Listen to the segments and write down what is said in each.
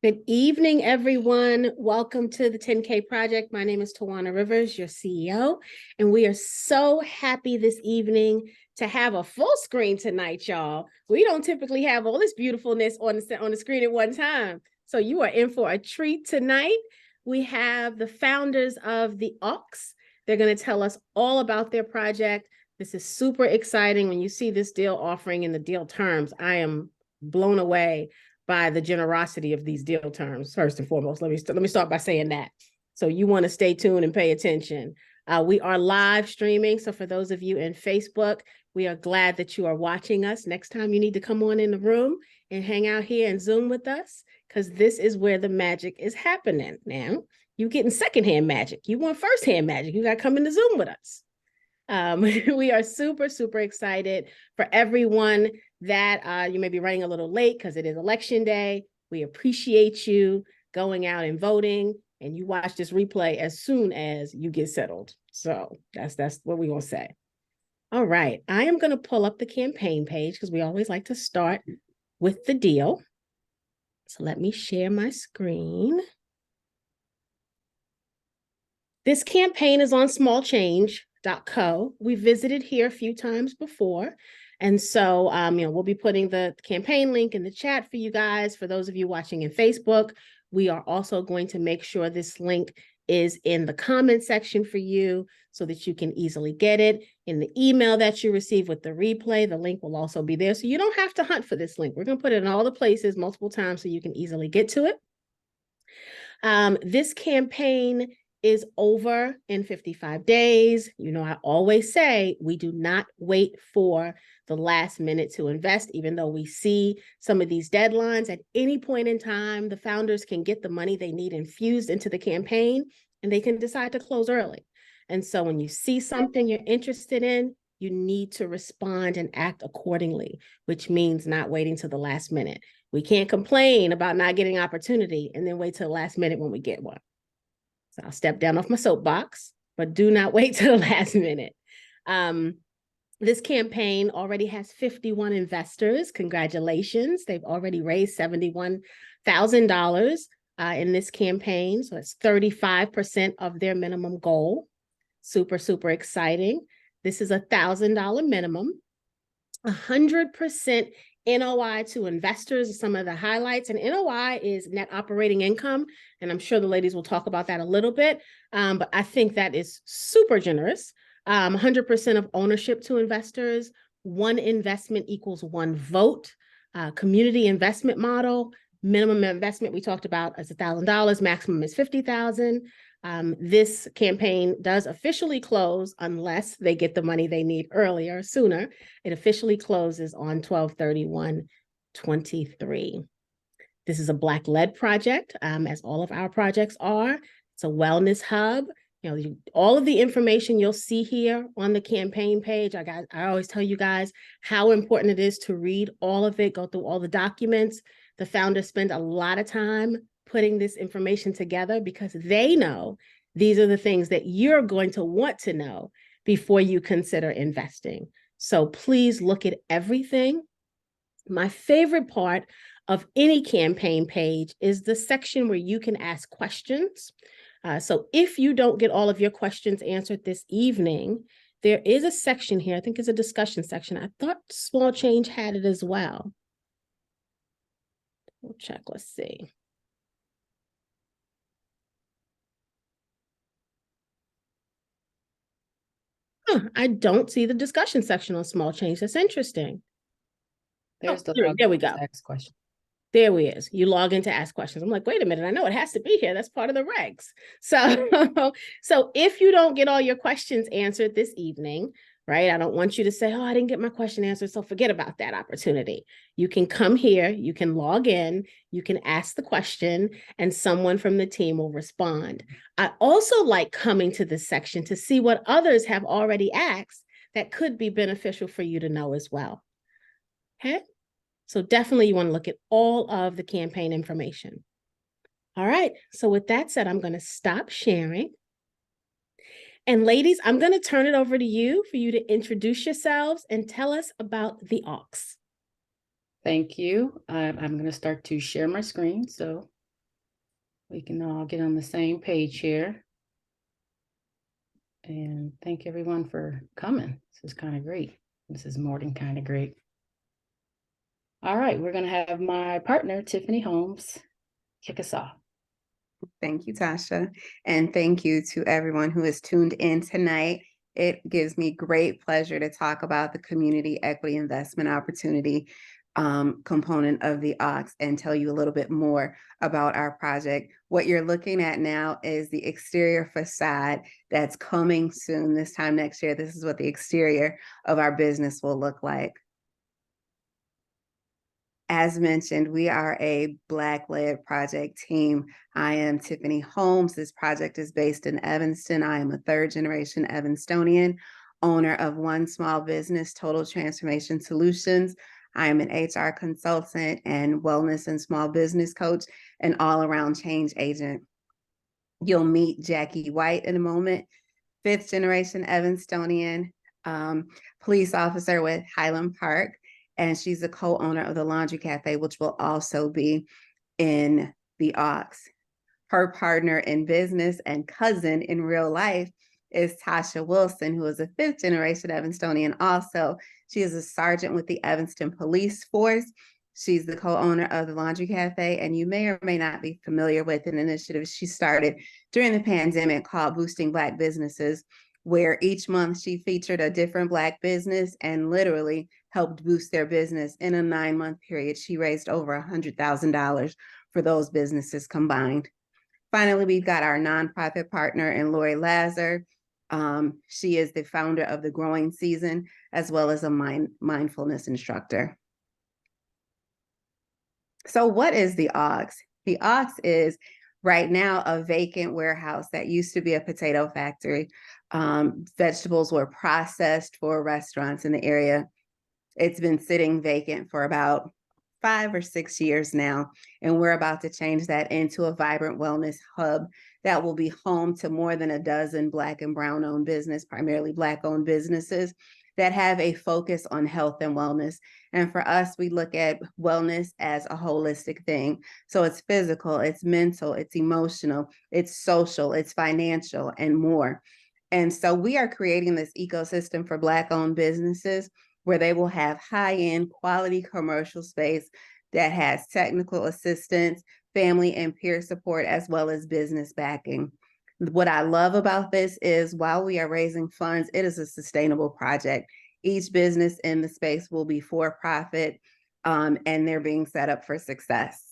Good evening, everyone. Welcome to the 10K Project. My name is Tawana Rivers, your CEO, and we are so happy this evening to have a full screen tonight, y'all. We don't typically have all this beautifulness on the screen at one time. So you are in for a treat tonight. We have the founders of the aux. They're going to tell us all about their project. This is super exciting. When you see this deal offering and the deal terms, I am blown away by the generosity of these deal terms. First and foremost, let me start by saying that. So you want to stay tuned and pay attention. We are live streaming. So for those of you in Facebook, we are glad that you are watching us. Next time you need to come on in the room and hang out here and Zoom with us, because this is where the magic is happening. Now, you're getting secondhand magic. You want firsthand magic. You got to come into Zoom with us. We are super, super excited for everyone that you may be running a little late because it is election day. We appreciate you going out and voting, and you watch this replay as soon as you get settled. So that's what we're going to say. All right. I am going to pull up the campaign page because we always like to start with the deal. So let me share my screen. This campaign is on smallchange.co. We visited here a few times before. And so, we'll be putting the campaign link in the chat for you guys. For those of you watching in Facebook, we are also going to make sure this link is in the comment section for you so that you can easily get it. In the email that you receive with the replay, the link will also be there. So you don't have to hunt for this link. We're going to put it in all the places multiple times so you can easily get to it. This campaign is over in 55 days. You know, I always say we do not wait for the last minute to invest, even though we see some of these deadlines. At any point in time, the founders can get the money they need infused into the campaign, and they can decide to close early. And so when you see something you're interested in, you need to respond and act accordingly, which means not waiting till the last minute. We can't complain about not getting opportunity and then wait till the last minute when we get one. So I'll step down off my soapbox, but do not wait till the last minute. This campaign already has 51 investors. Congratulations. They've already raised $71,000 in this campaign. So it's 35% of their minimum goal. Super, super exciting. This is $1,000 minimum. 100% NOI to investors are some of the highlights. And NOI is net operating income. And I'm sure the ladies will talk about that a little bit. But I think that is super generous. 100% of ownership to investors. One investment equals one vote. Community investment model. Minimum investment we talked about is $1,000. Maximum is $50,000. This campaign does officially close unless they get the money they need earlier, sooner. It officially closes on 12/31/23. This is a Black-led project, as all of our projects are. It's a wellness hub. You know, all of the information you'll see here on the campaign page. I always tell you guys how important it is to read all of it, go through all the documents. The founders spend a lot of time putting this information together because they know these are the things that you're going to want to know before you consider investing. So please look at everything. My favorite part of any campaign page is the section where you can ask questions. So if you don't get all of your questions answered this evening, there is a section here. I think it's a discussion section. I thought Small Change had it as well. We'll check, let's see. I don't see the discussion section on Small Change. That's interesting. There's There we go. Next question. There we is. You log in to ask questions. I'm like, wait a minute. I know it has to be here. That's part of the regs. So if you don't get all your questions answered this evening, right? I don't want you to say, oh, I didn't get my question answered. So forget about that opportunity. You can come here, you can log in, you can ask the question, and someone from the team will respond. I also like coming to this section to see what others have already asked that could be beneficial for you to know as well. Okay? So definitely you want to look at all of the campaign information. All right. So with that said, I'm going to stop sharing. And ladies, I'm going to turn it over to you for you to introduce yourselves and tell us about the aux. Thank you. I'm going to start to share my screen. So we can all get on the same page here. And thank everyone for coming. This is kind of great. This is more than kind of great. All right, we're going to have my partner, Tiffany Holmes, kick us off. Thank you, Tasha. And thank you to everyone who has tuned in tonight. It gives me great pleasure to talk about the community equity investment opportunity component of the AUX and tell you a little bit more about our project. What you're looking at now is the exterior facade that's coming soon this time next year. This is what the exterior of our business will look like. As mentioned, we are a Black-led project team. I am Tiffany Holmes. This project is based in Evanston. I am a third-generation Evanstonian, owner of One Small Business Total Transformation Solutions. I am an HR consultant and wellness and small business coach and all-around change agent. You'll meet Jackie White in a moment, fifth-generation Evanstonian, police officer with Highland Park, and she's the co-owner of the Laundry Cafe, which will also be in the AUX. Her partner in business and cousin in real life is Tasha Wilson, who is a fifth-generation Evanstonian also. She is a sergeant with the Evanston Police Force. She's the co-owner of the Laundry Cafe, and you may or may not be familiar with an initiative she started during the pandemic called Boosting Black Businesses, where each month she featured a different Black business and literally helped boost their business. In a 9-month period, she raised over $100,000 for those businesses combined. Finally, we've got our nonprofit partner in Lori Lazar. She is the founder of The Growing Season, as well as a mindfulness instructor. So what is the AUX? The AUX is right now a vacant warehouse that used to be a potato factory. Vegetables were processed for restaurants in the area. It's been sitting vacant for about 5 or 6 years now, and we're about to change that into a vibrant wellness hub that will be home to more than a dozen Black and Brown owned business, primarily Black owned businesses that have a focus on health and wellness. And for us, we look at wellness as a holistic thing. So it's physical, it's mental, it's emotional, it's social, it's financial, and more. And so we are creating this ecosystem for Black owned businesses where they will have high-end quality commercial space that has technical assistance, family and peer support, as well as business backing. What I love about this is while we are raising funds, it is a sustainable project. Each business in the space will be for profit, and they're being set up for success.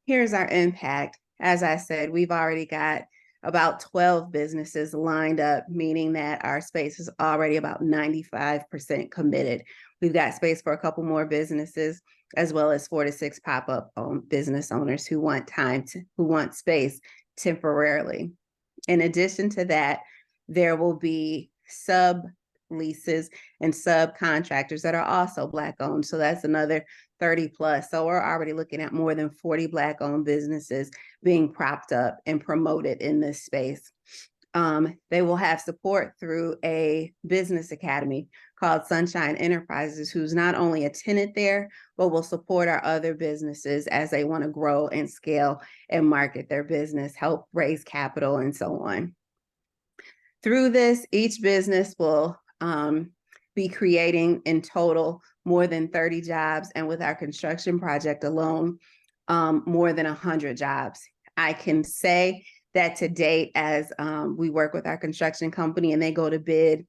Here's our impact. As I said, we've already got about 12 businesses lined up, meaning that our space is already about 95% committed. We've got space for a couple more businesses, as well as 4 to 6 pop-up business owners who want space temporarily. In addition to that, there will be sub-leases and subcontractors that are also Black owned. So that's another 30 plus. So we're already looking at more than 40 Black owned businesses being propped up and promoted in this space. They will have support through a business academy called Sunshine Enterprises, who's not only a tenant there, but will support our other businesses as they want to grow and scale and market their business, help raise capital, and so on. Through this, each business will be creating in total more than 30 jobs, and with our construction project alone, more than 100 jobs. I can say that to date, as we work with our construction company and they go to bid,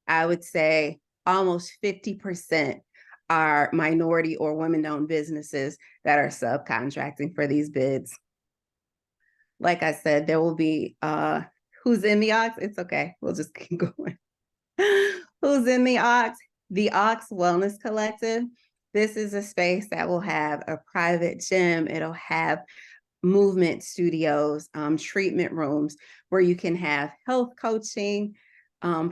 I would say almost 50% are minority or women-owned businesses that are subcontracting for these bids. Like I said, there will be, who's in the AUX? It's okay, we'll just keep going. Who's in the AUX? The AUX Wellness Collective. This is a space that will have a private gym. It'll have movement studios, treatment rooms where you can have health coaching,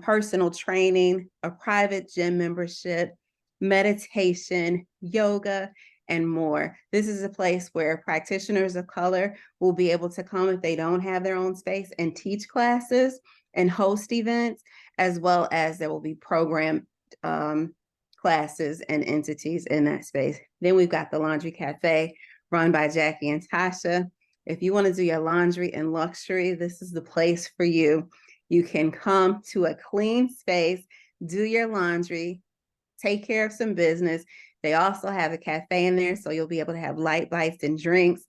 personal training, a private gym membership, meditation, yoga, and more. This is a place where practitioners of color will be able to come if they don't have their own space and teach classes and host events, as well as there will be program classes and entities in that space. Then we've got the Laundry Cafe, run by Jackie and Tasha. If you want to do your laundry in luxury, this is the place for you. You can come to a clean space, do your laundry, take care of some business. They also have a cafe in there, so you'll be able to have light bites and drinks.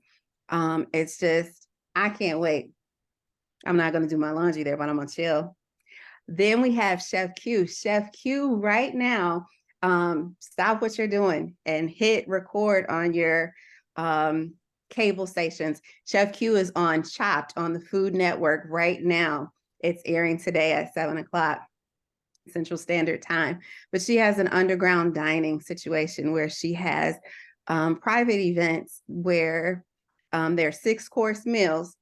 It's just, I can't wait. I'm not going to do my laundry there, but I'm going to chill. Then we have Chef Q. Chef Q right now, stop what you're doing and hit record on your cable stations. Chef Q is on Chopped on the Food Network right now. It's airing today at 7 o'clock Central Standard Time. But she has an underground dining situation where she has private events where there are 6-course meals,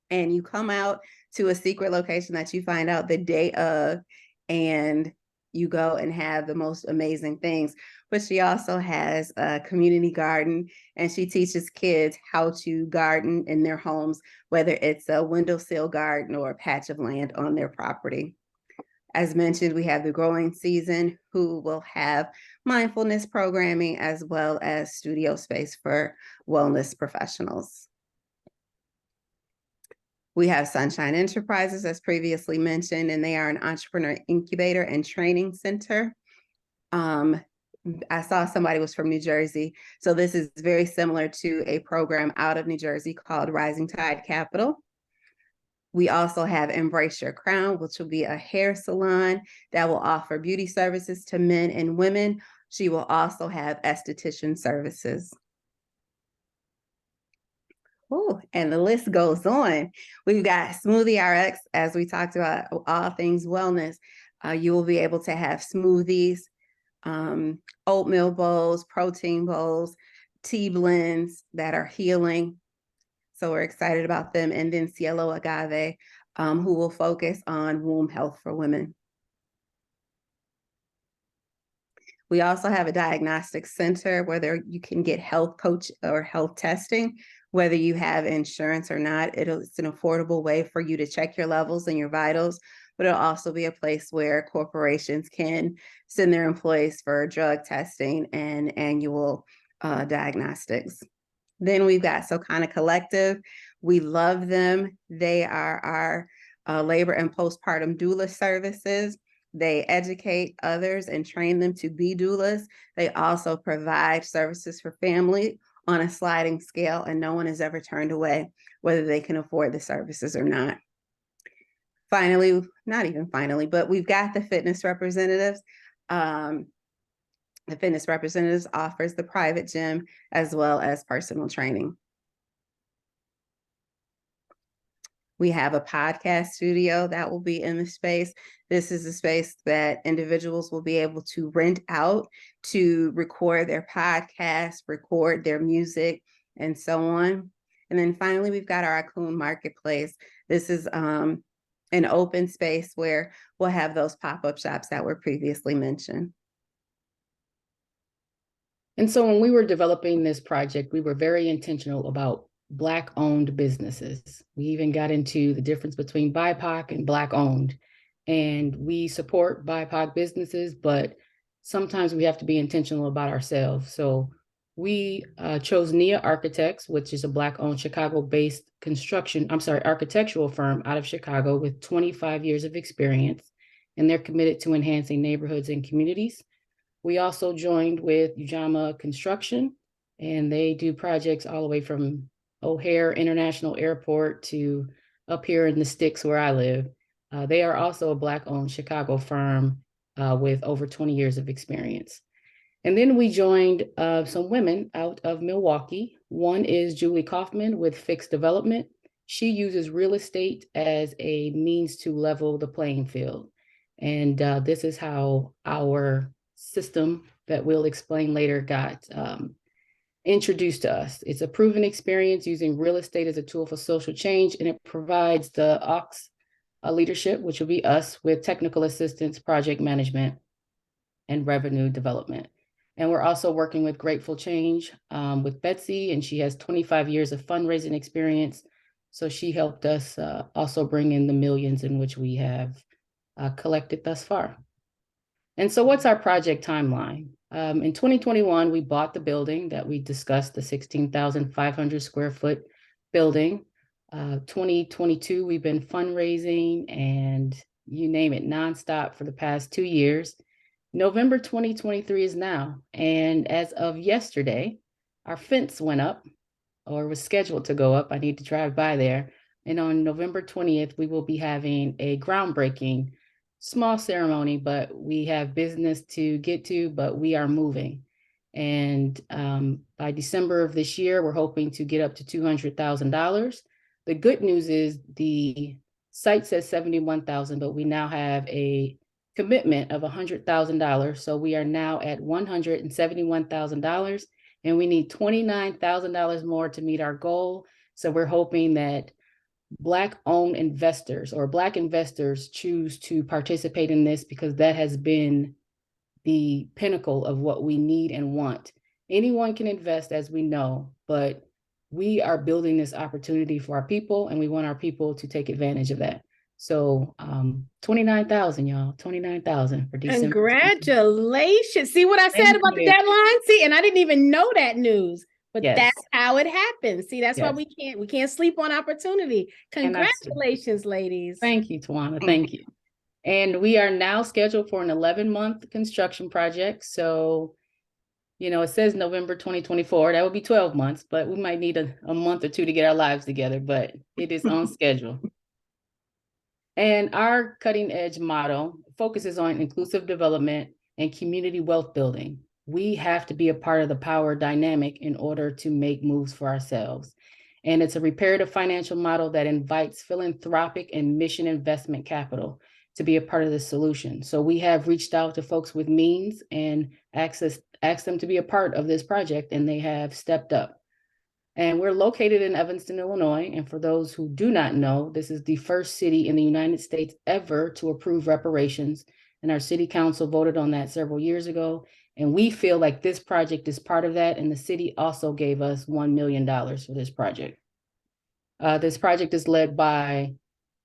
and you come out to a secret location that you find out the day of, and you go and have the most amazing things. But she also has a community garden, and she teaches kids how to garden in their homes, whether it's a windowsill garden or a patch of land on their property. As mentioned, we have the growing season, who will have mindfulness programming as well as studio space for wellness professionals. We have Sunshine Enterprises, as previously mentioned, and they are an entrepreneur incubator and training center. I saw somebody was from New Jersey. So this is very similar to a program out of New Jersey called Rising Tide Capital. We also have Embrace Your Crown, which will be a hair salon that will offer beauty services to men and women. She will also have esthetician services. Oh, and the list goes on. We've got Smoothie RX, as we talked about all things wellness. You will be able to have smoothies, oatmeal bowls, protein bowls, tea blends that are healing. So we're excited about them. And then Cielo Agave, who will focus on womb health for women. We also have a diagnostic center where you can get health coach or health testing, whether you have insurance or not. It's an affordable way for you to check your levels and your vitals, but it'll also be a place where corporations can send their employees for drug testing and annual diagnostics. Then we've got Socana Collective. We love them. They are our labor and postpartum doula services. They educate others and train them to be doulas. They also provide services for family on a sliding scale, and no one is ever turned away, whether they can afford the services or not. Finally, not even finally, but we've got the fitness representatives. The fitness representatives offers the private gym as well as personal training. We have a podcast studio that will be in the space. This is a space that individuals will be able to rent out to record their podcasts, record their music, and so on. And then finally, we've got our Akun Marketplace. This is an open space where we'll have those pop-up shops that were previously mentioned. And so when we were developing this project, we were very intentional about Black-owned businesses. We even got into the difference between BIPOC and Black-owned. And we support BIPOC businesses, but sometimes we have to be intentional about ourselves. So we chose Nia Architects, which is a Black-owned Chicago-based architectural firm out of Chicago with 25 years of experience, and they're committed to enhancing neighborhoods and communities. We also joined with Ujamaa Construction, and they do projects all the way from O'Hare International Airport to up here in the sticks where I live. They are also a Black-owned Chicago firm with over 20 years of experience. And then we joined some women out of Milwaukee. One is Julie Kaufman with Fixed Development. She uses real estate as a means to level the playing field. And this is how our system that we'll explain later got introduced to us. It's a proven experience using real estate as a tool for social change, and it provides the AUX leadership, which will be us, with technical assistance, project management, and revenue development. And we're also working with Grateful Change with Betsy, and she has 25 years of fundraising experience. So she helped us also bring in the millions in which we have collected thus far. And so what's our project timeline? In 2021, we bought the building that we discussed, the 16,500 square foot building. 2022, we've been fundraising and you name it, nonstop for the past 2 years. November 2023 is now. And as of yesterday, our fence went up or was scheduled to go up. I need to drive by there. And on November 20th, we will be having a groundbreaking, small ceremony, but we have business to get to, but we are moving. And by December of this year, we're hoping to get up to $200,000. The good news is the site says $71,000, but we now have a commitment of $100,000. So we are now at $171,000, and we need $29,000 more to meet our goal. So we're hoping that Black-owned investors or Black investors choose to participate in this, because that has been the pinnacle of what we need and want. Anyone can invest, as we know, but we are building this opportunity for our people, and we want our people to take advantage of that. So 29,000, y'all, 29,000 for December. Congratulations. See what I said Thank about the you. deadline? See, and I didn't even know that news, but Yes. that's how it happens. See, that's why Yes. we can't sleep on opportunity. And that's- Congratulations, ladies. Thank you, Tawana. Thank you. And we are now scheduled for an 11-month construction project. So, you know, it says November 2024. That would be 12 months, but we might need a month or two to get our lives together, but it is on schedule. And our cutting edge model focuses on inclusive development and community wealth building. We have to be a part of the power dynamic in order to make moves for ourselves. And it's a reparative financial model that invites philanthropic and mission investment capital to be a part of the solution. So we have reached out to folks with means and asked them to be a part of this project, and they have stepped up. And we're located in Evanston, Illinois. And for those who do not know, this is the first city in the United States ever to approve reparations. And our city council voted on that several years ago. And we feel like this project is part of that. And the city also gave us $1 million for this project. This project is led by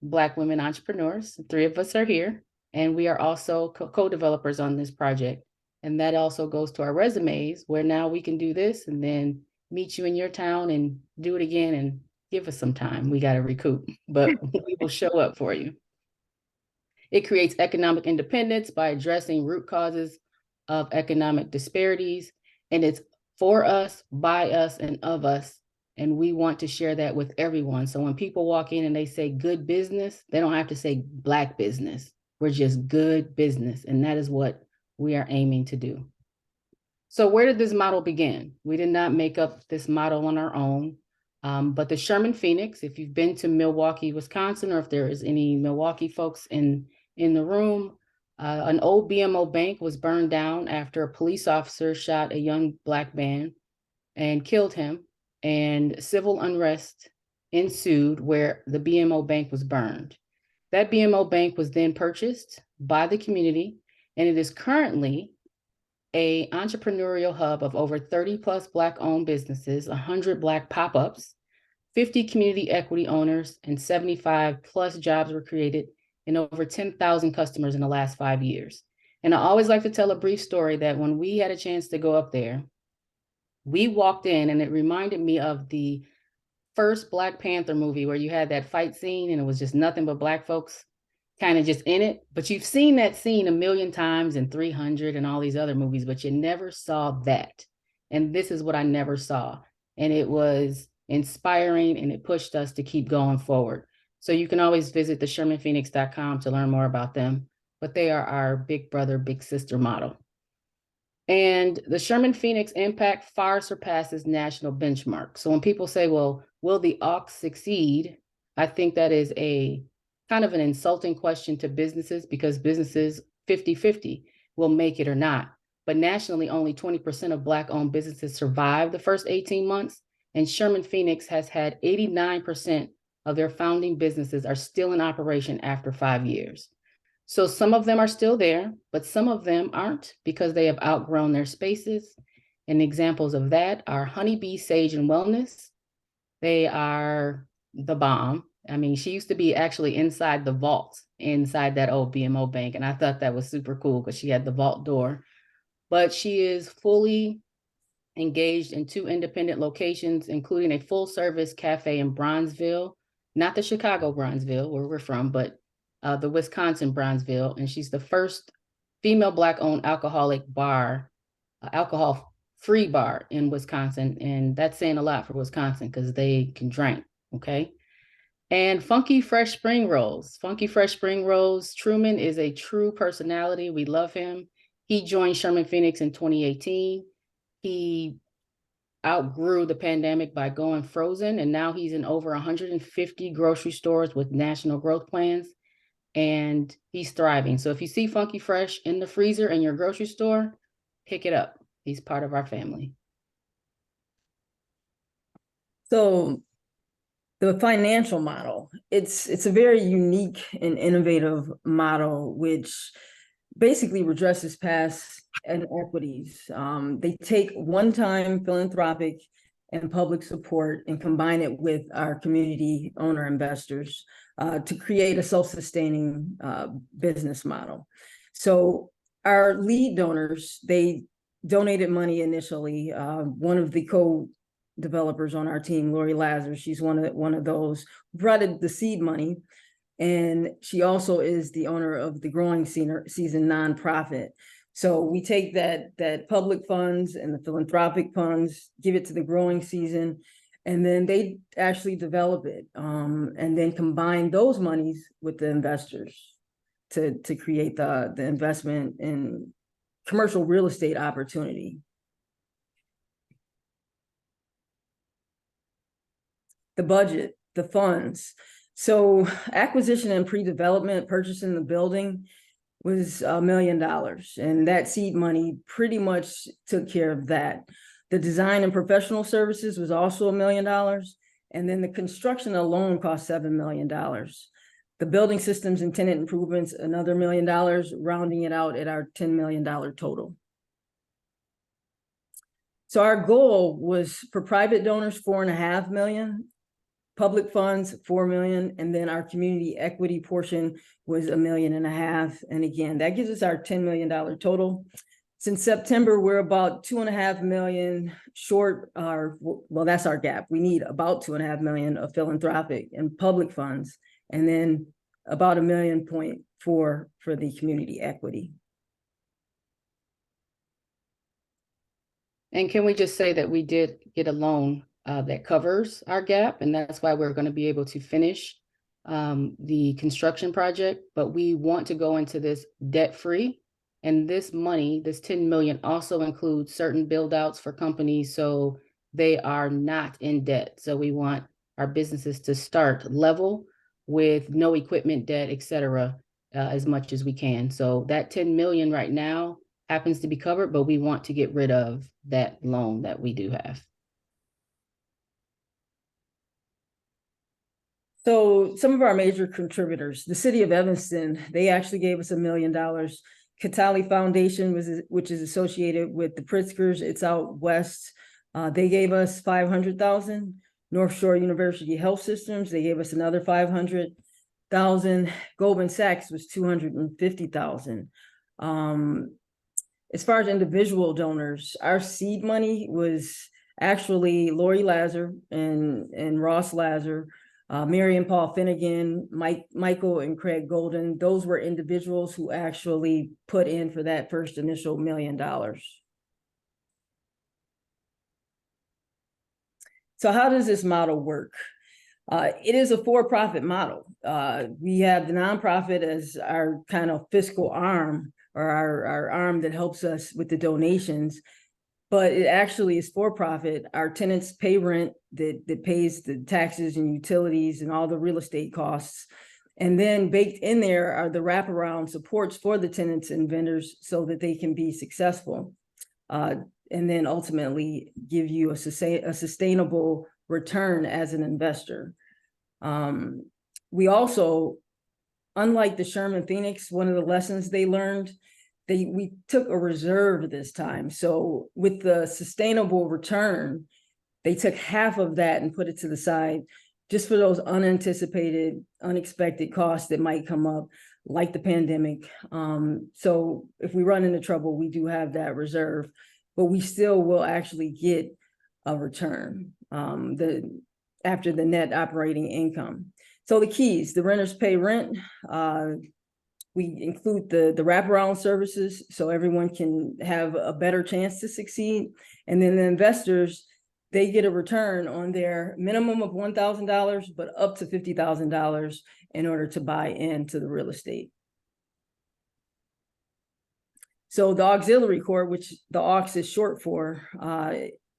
Black women entrepreneurs. 3 of us are here, and we are also co-developers on this project. And that also goes to our resumes, where now we can do this and then meet you in your town and do it again and give us some time. We got to recoup, but we will show up for you. It creates economic independence by addressing root causes of economic disparities. And it's for us, by us, and of us. And we want to share that with everyone. So when people walk in and they say good business, they don't have to say Black business. We're just good business. And that is what we are aiming to do. So where did this model begin? We did not make up this model on our own, but the Sherman Phoenix, if you've been to Milwaukee, Wisconsin, or if there is any Milwaukee folks in the room, an old BMO bank was burned down after a police officer shot a young Black man and killed him. And civil unrest ensued where the BMO bank was burned. That BMO bank was then purchased by the community, and it is currently an entrepreneurial hub of over 30 plus Black-owned businesses, 100 Black pop-ups, 50 community equity owners, and 75 plus jobs were created, and over 10,000 customers in the last 5 years. And I always like to tell a brief story that when we had a chance to go up there, we walked in and it reminded me of the first Black Panther movie where you had that fight scene and it was just nothing but Black folks kind of just in it. But you've seen that scene a million times in 300 and all these other movies, but you never saw that. And this is what I never saw. And it was inspiring and it pushed us to keep going forward. So you can always visit theshermanphoenix.com to learn more about them, but they are our big brother, big sister model. And the Sherman Phoenix impact far surpasses national benchmarks. So when people say, well, will the AUX succeed? I think that is a kind of an insulting question to businesses, because businesses 50-50 will make it or not. But nationally, only 20% of Black-owned businesses survive the first 18 months. And Sherman Phoenix has had 89% of their founding businesses are still in operation after 5 years. So some of them are still there, but some of them aren't because they have outgrown their spaces. And examples of that are Honeybee Sage and Wellness. They are the bomb. I mean, she used to be actually inside the vault, inside that old BMO bank. And I thought that was super cool because she had the vault door. but she is fully engaged in 2 independent locations, including a full-service cafe in Bronzeville, not the Chicago Bronzeville, where we're from, but the Wisconsin Bronzeville. And she's the first female Black-owned alcoholic bar, alcohol-free bar in Wisconsin. And that's saying a lot for Wisconsin because they can drink, okay? And Funky Fresh Spring Rolls. Funky Fresh Spring Rolls. Truman is a true personality. We love him. He joined Sherman Phoenix in 2018. He outgrew the pandemic by going frozen, and now he's in over 150 grocery stores with national growth plans, and he's thriving. So if you see Funky Fresh in the freezer in your grocery store, pick it up. He's part of our family. So the financial model, it's a very unique and innovative model, which basically redresses past inequities. They take one-time philanthropic and public support and combine it with our community owner investors to create a self-sustaining business model. So our lead donors, they donated money initially. One of the co-developers on our team, Lori Lazar, she's one of those who brought the seed money. And she also is the owner of the Growing Season nonprofit. So we take that public funds and the philanthropic funds, give it to the Growing Season, and then they actually develop it, and then combine those monies with the investors to create the investment in commercial real estate opportunity. The budget, the funds. So acquisition and pre-development, purchasing the building was $1 million. And that seed money pretty much took care of that. The design and professional services was also $1 million. And then the construction alone cost $7 million. The building systems and tenant improvements, another $1 million, rounding it out at our $10 million total. So our goal was for private donors, $4.5 million. Public funds, $4 million, and then our community equity portion was $1.5 million. And again, that gives us our $10 million total. Since September, we're about $2.5 million short. Well, that's our gap. We need about $2.5 million of philanthropic and public funds, and then about $1.4 million for the community equity. And can we just say that we did get a loan that covers our gap, and that's why we're going to be able to finish the construction project, but we want to go into this debt-free. And this money, this $10 million, also includes certain build outs for companies, so they are not in debt. So we want our businesses to start level with no equipment debt, et cetera, as much as we can. So that $10 million right now happens to be covered, but we want to get rid of that loan that we do have. So some of our major contributors, the city of Evanston, they actually gave us $1 million. Katali Foundation, which is associated with the Pritzkers, it's out west. They gave us $500,000. North Shore University Health Systems, they gave us another $500,000. Goldman Sachs was $250,000. As far as individual donors, our seed money was actually Lori Lazar and Ross Lazar. Mary and Paul Finnegan, Michael and Craig Golden, those were individuals who actually put in for that first initial $1 million. So how does this model work? It is a for-profit model. We have the nonprofit as our kind of fiscal arm, or our arm that helps us with the donations. But it actually is for profit. Our tenants pay rent that pays the taxes and utilities and all the real estate costs. And then baked in there are the wraparound supports for the tenants and vendors so that they can be successful. And then ultimately give you a sustainable return as an investor. We also, unlike the Sherman Phoenix, one of the lessons they learned, we took a reserve this time. So with the sustainable return, they took half of that and put it to the side just for those unanticipated, unexpected costs that might come up. like the pandemic. So if we run into trouble, we do have that reserve, but we still will actually get a return after the net operating income. So the keys: the renters pay rent. We include the wraparound services so everyone can have a better chance to succeed. And then the investors, they get a return on their minimum of $1,000, but up to $50,000 in order to buy into the real estate. So the auxiliary corp, which the aux is short for,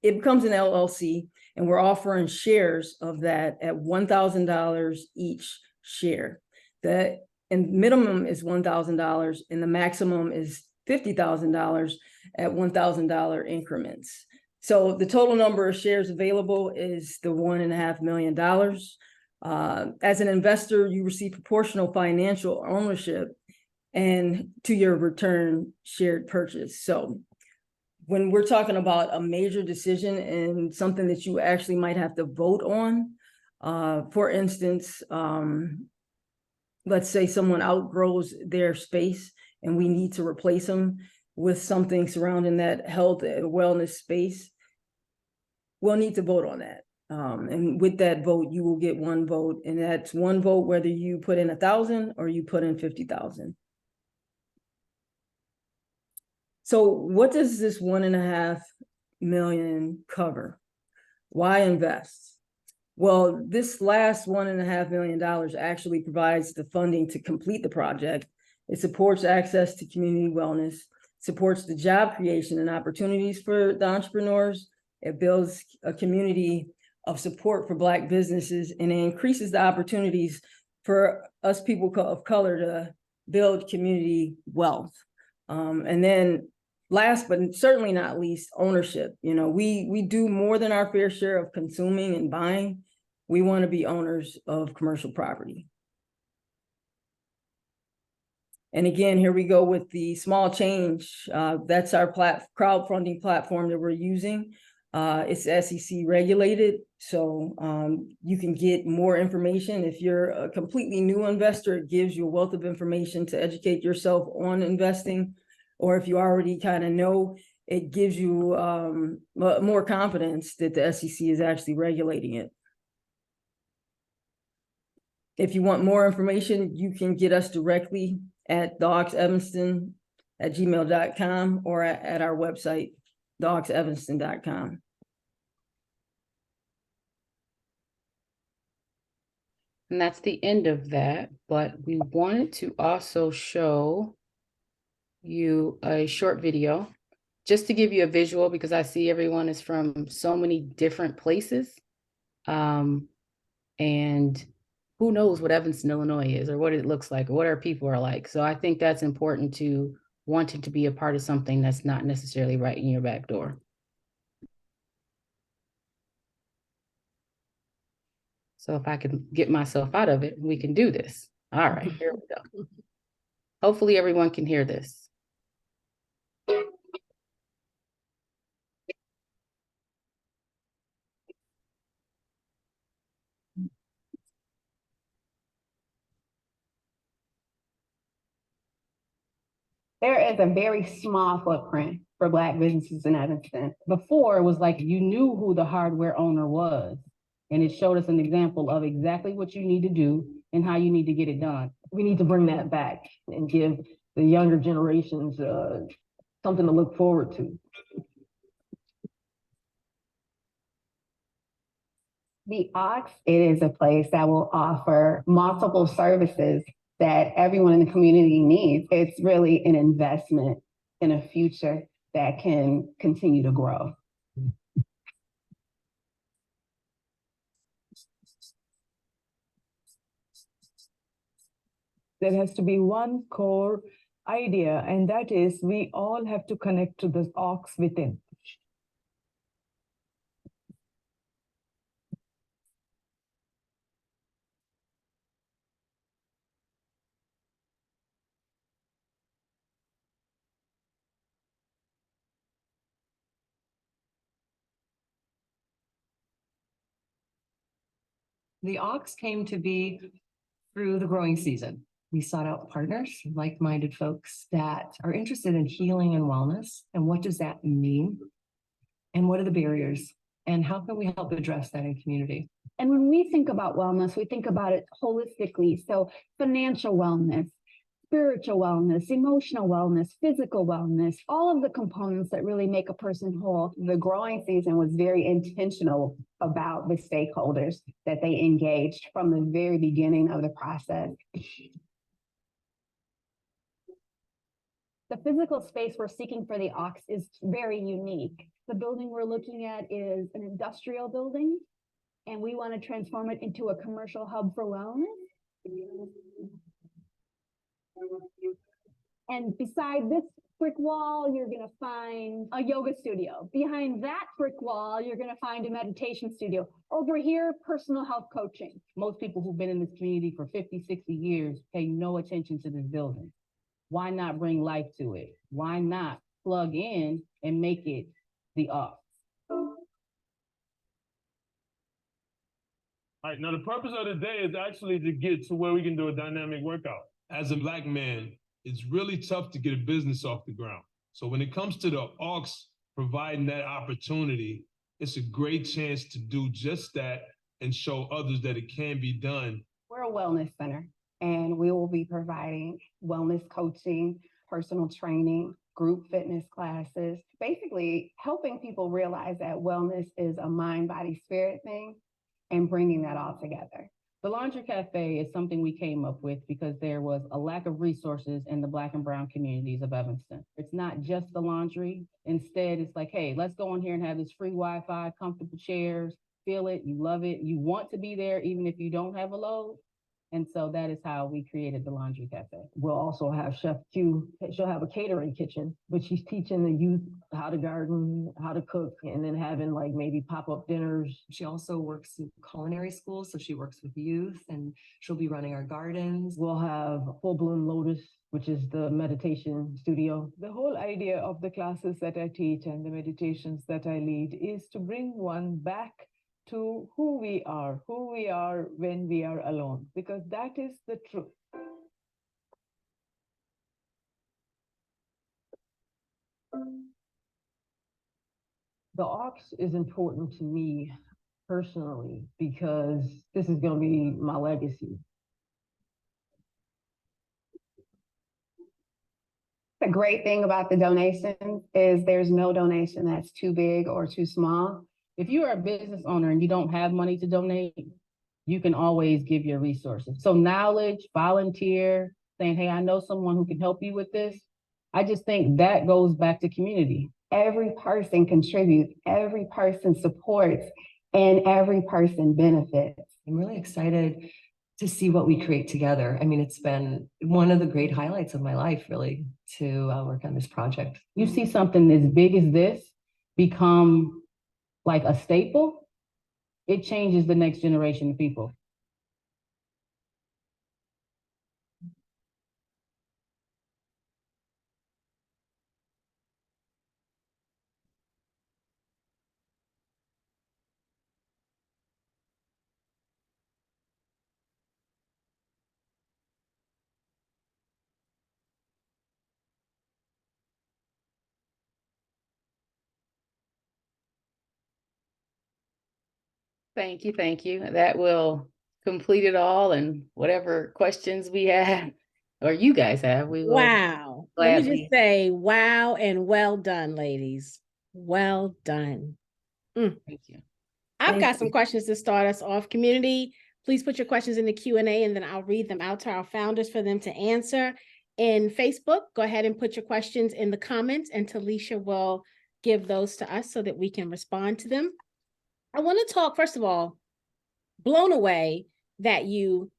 it becomes an LLC, and we're offering shares of that at $1,000 each share. The minimum is $1,000, and the maximum is $50,000 at $1,000 increments. So the total number of shares available is the $1.5 million. As an investor, you receive proportional financial ownership and to your return shared purchase. So when we're talking about a major decision and something that you actually might have to vote on, for instance, let's say someone outgrows their space and we need to replace them with something surrounding that health and wellness space, we'll need to vote on that. And with that vote, you will get one vote, and that's one vote whether you put in 1,000 or you put in 50,000. So what does this $1.5 million cover? Why invest? Well, this last $1.5 million actually provides the funding to complete the project. It supports access to community wellness, supports the job creation and opportunities for the entrepreneurs. It builds a community of support for Black businesses, and it increases the opportunities for us people of color to build community wealth. And then last, but certainly not least, ownership. You know, we do more than our fair share of consuming and buying. We want to be owners of commercial property. And again, here we go with the small change. That's our crowdfunding platform that we're using. It's SEC regulated, so you can get more information. If you're a completely new investor, it gives you a wealth of information to educate yourself on investing. Or if you already kind of know, it gives you more confidence that the SEC is actually regulating it. If you want more information, you can get us directly at theoxevanston@gmail.com or at our website, theoxevanston.com. And that's the end of that, but we wanted to also show you a short video just to give you a visual, because I see everyone is from so many different places. And who knows what Evanston, Illinois is, or what it looks like, or what our people are like. So I think that's important to wanting to be a part of something that's not necessarily right in your back door. So if I can get myself out of it, we can do this. All right, here we go. Hopefully everyone can hear this. There is a very small footprint for Black businesses in Evanston. Before, it was like you knew who the hardware owner was, and it showed us an example of exactly what you need to do and how you need to get it done. We need to bring that back and give the younger generations something to look forward to. The Ox, it is a place that will offer multiple services that everyone in the community needs. It's really an investment in a future that can continue to grow. There has to be one core idea, and that is we all have to connect to this ox within. The ox came to be through the growing season. We sought out partners, like-minded folks that are interested in healing and wellness. And what does that mean? And what are the barriers? And how can we help address that in community? And when we think about wellness, we think about it holistically. So financial wellness, spiritual wellness, emotional wellness, physical wellness, all of the components that really make a person whole. The growing season was very intentional about the stakeholders that they engaged from the very beginning of the process. The physical space we're seeking for the Ox is very unique. The building we're looking at is an industrial building, and we want to transform it into a commercial hub for wellness. And beside this brick wall, you're going to find a yoga studio. Behind that brick wall, you're going to find a meditation studio. Over here, personal health coaching. Most people who've been in this community for 50, 60 years pay no attention to this building. Why not bring life to it? Why not plug in and make it the Ox? All right, now the purpose of the day is actually to get to where we can do a dynamic workout. As a Black man, it's really tough to get a business off the ground. So when it comes to the Ox providing that opportunity, it's a great chance to do just that and show others that it can be done. We're a wellness center, and we will be providing wellness coaching, personal training, group fitness classes, basically helping people realize that wellness is a mind, body, spirit thing, and bringing that all together. The Laundry Cafe is something we came up with because there was a lack of resources in the Black and brown communities of Evanston. It's not just the laundry. Instead, it's like, hey, let's go in here and have this free Wi-Fi, comfortable chairs, feel it, you love it, you want to be there even if you don't have a load. And so that is how we created the Laundry Cafe. We'll also have Chef Q. She'll have a catering kitchen, but she's teaching the youth how to garden, how to cook, and then having like maybe pop-up dinners. She also works in culinary school, so she works with youth, and she'll be running our gardens. We'll have Full Bloom Lotus, which is the meditation studio. The whole idea of the classes that I teach and the meditations that I lead is to bring one back to who we are when we are alone, because that is the truth. The Ox is important to me personally because this is going to be my legacy. The great thing about the donation is there's no donation that's too big or too small. If you are a business owner and you don't have money to donate, you can always give your resources. So knowledge, volunteer, saying, hey, I know someone who can help you with this. I just think that goes back to community. Every person contributes, every person supports, and every person benefits. I'm really excited to see what we create together. I mean, it's been one of the great highlights of my life, really, to work on this project. You see something as big as this become like a staple, it changes the next generation of people. Thank you, thank you. That will complete it all, and whatever questions we have, or you guys have, we will. Wow. Let me gladly. just say wow and well done, ladies. Well done. Thank you. I've Thank got some you. questions to start us off. Community, please put your questions in the Q&A and then I'll read them out to our founders for them to answer. In Facebook, go ahead and put your questions in the comments and Talisha will give those to us so that we can respond to them. I want to talk, first of all, blown away that you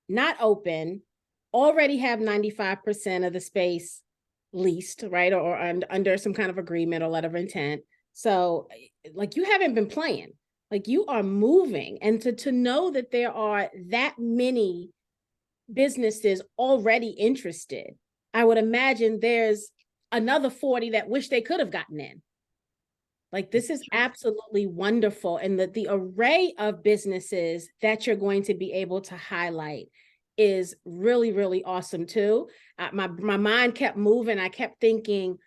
not open, already have 95% of the space leased, right? Or under some kind of agreement or letter of intent. So like you haven't been playing, like you are moving. And to know that there are that many businesses already interested, I would imagine there's another 40 that wish they could have gotten in. Like this is absolutely wonderful. And the array of businesses that you're going to be able to highlight is really, really awesome too. My mind kept moving. I kept thinking,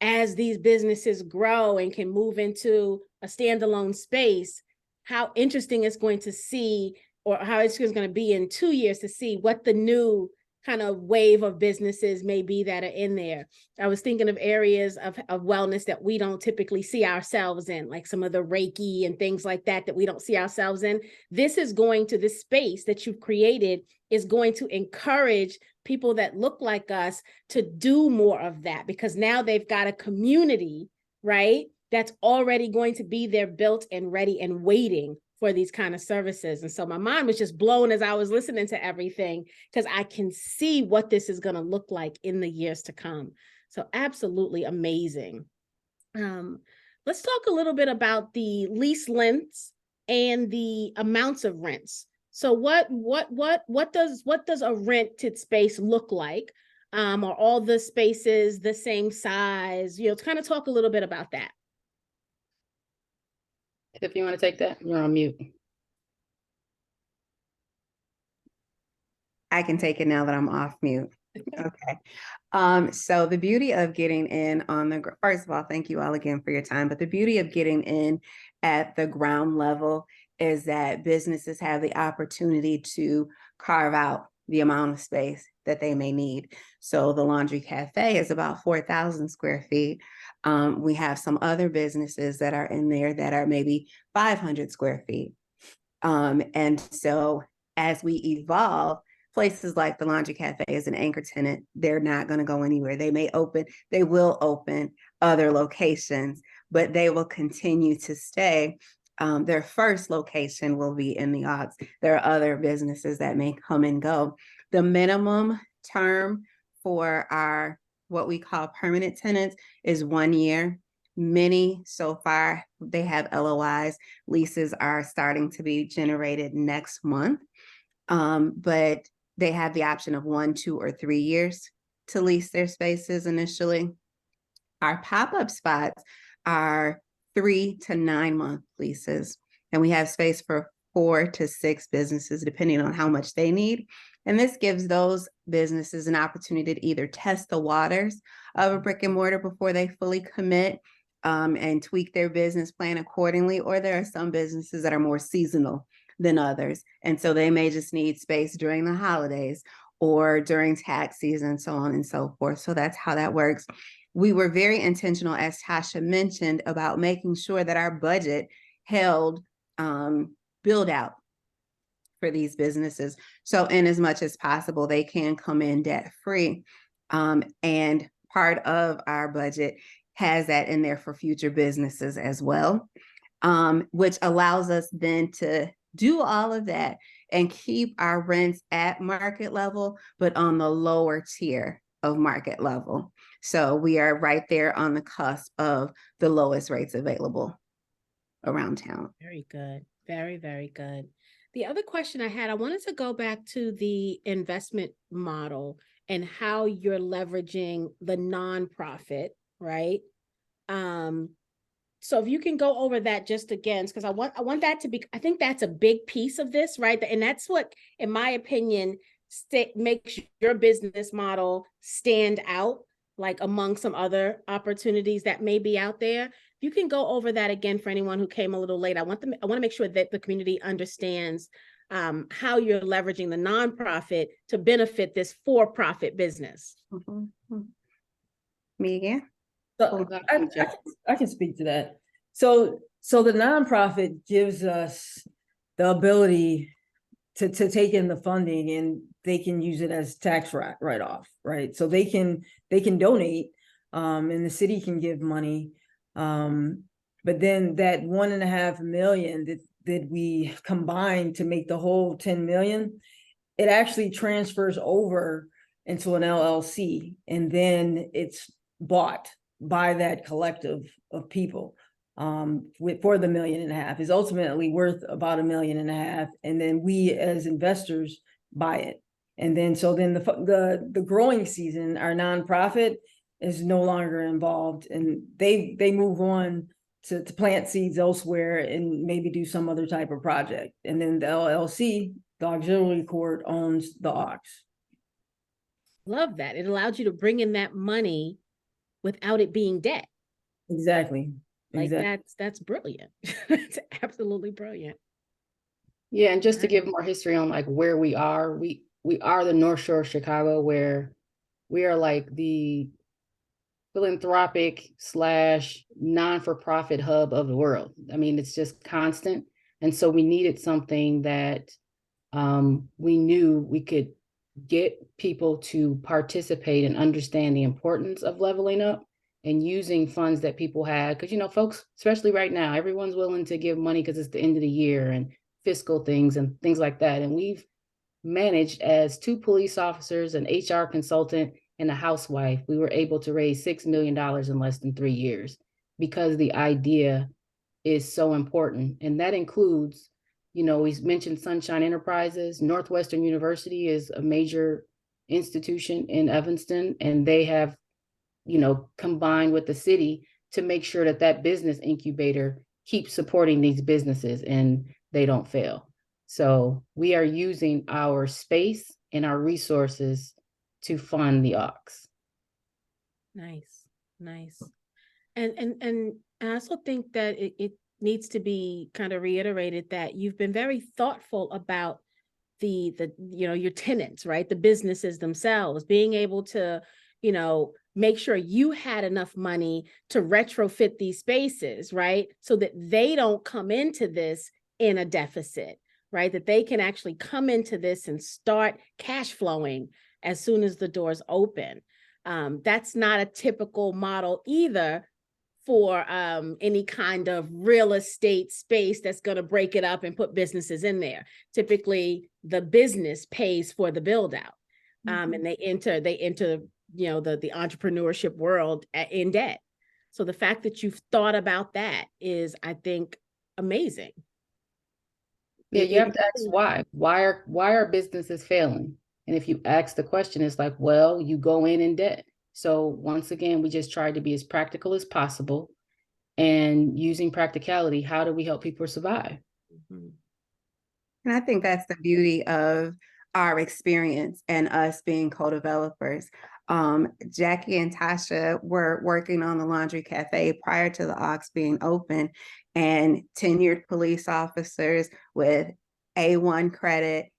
as these businesses grow and can move into a standalone space, how interesting it's going to see, or how it's going to be in 2 years to see what the new kind of wave of businesses may be that are in there. I was thinking of areas of wellness that we don't typically see ourselves in, like some of the Reiki and things like that, that we don't see ourselves in. This space that you've created is going to encourage people that look like us to do more of that, because now they've got a community, right, that's already going to be there, built and ready and waiting for these kind of services. And so my mind was just blown as I was listening to everything, because I can see what this is going to look like in the years to come. So absolutely amazing. Let's talk a little bit about the lease lengths and the amounts of rents. So what does a rented space look like? Are all the spaces the same size? Kind of talk a little bit about that. If you want to take that, you're on mute. I can take it now that I'm off mute. Okay. So the beauty of getting in on first of all, thank you all again for your time, but the beauty of getting in at the ground level is that businesses have the opportunity to carve out the amount of space that they may need. So the Laundry Cafe is about 4,000 square feet. We have some other businesses that are in there that are maybe 500 square feet. And so as we evolve, places like the Laundry Cafe is an anchor tenant. They're not going to go anywhere. They will open other locations, but they will continue to stay. Their first location will be in the Ox. There are other businesses that may come and go. The minimum term for our what we call permanent tenants is 1 year. Many so far, they have LOIs. Leases are starting to be generated next month, but they have the option of 1, 2, or 3 years to lease their spaces initially. Our pop-up spots are 3 to 9 month leases, and we have space for 4 to 6 businesses, depending on how much they need. And this gives those businesses an opportunity to either test the waters of a brick and mortar before they fully commit, and tweak their business plan accordingly. Or there are some businesses that are more seasonal than others, and so they may just need space during the holidays or during tax season, so on and so forth. So that's how that works. We were very intentional, as Tasha mentioned, about making sure that our budget held build out for these businesses. So in as much as possible, they can come in debt free. And part of our budget has that in there for future businesses as well, which allows us then to do all of that and keep our rents at market level, but on the lower tier of market level. So we are right there on the cusp of the lowest rates available around town. Very good. Very, very good. The other question I had, I wanted to go back to the investment model and how you're leveraging the nonprofit, right? So if you can go over that just again, because I want that to be, I think that's a big piece of this, right? And that's what, in my opinion, makes your business model stand out, like among some other opportunities that may be out there. You can go over that again for anyone who came a little late. I want to make sure that the community understands how you're leveraging the nonprofit to benefit this for-profit business. Mm-hmm. Me again? So I can speak to that. So the nonprofit gives us the ability to take in the funding, and they can use it as tax write-off, right? So they can donate, and the city can give money, but then that $1.5 million that we combine to make the whole 10 million, it actually transfers over into an LLC, and then it's bought by that collective of people for the $1.5 million. Is ultimately worth about $1.5 million, and then we as investors buy it. And then the growing season, our nonprofit is no longer involved, and they move on to plant seeds elsewhere and maybe do some other type of project. And then the LLC, the auxiliary cord owns the aux. Love that. It allowed you to bring in that money without it being debt. Exactly. Like Exactly. that's brilliant. It's absolutely brilliant. Yeah, and just to Right. give more history on like where we are the North Shore of Chicago, where we are like the philanthropic slash non-for-profit hub of the world. I mean, it's just constant. And so we needed something that we knew we could get people to participate and understand the importance of leveling up and using funds that people had. Because, you know, folks, especially right now, everyone's willing to give money because it's the end of the year and fiscal things and things like that. And we've managed, as 2 police officers, an HR consultant, and a housewife, we were able to raise $6 million in less than 3 years because the idea is so important. And that includes, you know, we mentioned Sunshine Enterprises. Northwestern University is a major institution in Evanston, and they have, you know, combined with the city to make sure that that business incubator keeps supporting these businesses and they don't fail. So we are using our space and our resources to fund the aux. Nice. Nice. And I also think that it needs to be kind of reiterated that you've been very thoughtful about the you know, your tenants, right? The businesses themselves, being able to, you know, make sure you had enough money to retrofit these spaces, right? So that they don't come into this in a deficit, right? That they can actually come into this and start cash flowing as soon as the doors open. That's not a typical model either for any kind of real estate space that's going to break it up and put businesses in there. Typically, the business pays for the build out, and they enter, you know, the entrepreneurship world in debt. So the fact that you've thought about that is, I think, amazing. Yeah, you have to ask why. Why are businesses failing? And if you ask the question, it's like, well, you go in debt. So once again, we just tried to be as practical as possible, and using practicality, how do we help people survive? Mm-hmm. And I think that's the beauty of our experience and us being co-developers. Jackie and Tasha were working on the Laundry Cafe prior to the aux being open, and tenured police officers with A1 credit,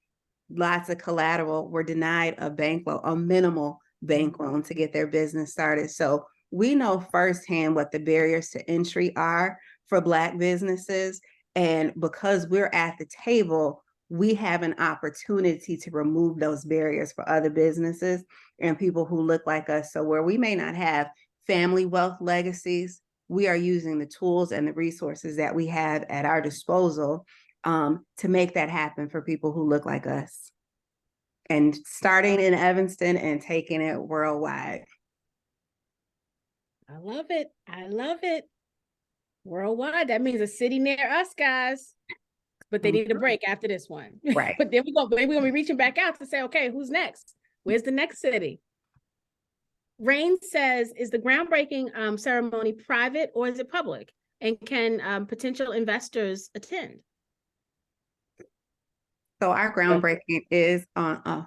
lots of collateral, were denied a bank loan, a minimal bank loan to get their business started. So we know firsthand what the barriers to entry are for Black businesses. And because we're at the table, we have an opportunity to remove those barriers for other businesses and people who look like us. So where we may not have family wealth legacies, we are using the tools and the resources that we have at our disposal to make that happen for people who look like us. And starting in Evanston and taking it worldwide. I love it. I love it. Worldwide. That means a city near us, guys. But they need a break after this one. Right. But then we're gonna be reaching back out to say, okay, who's next? Where's the next city? Rain says, is the groundbreaking ceremony private or is it public? And can potential investors attend? So our groundbreaking is on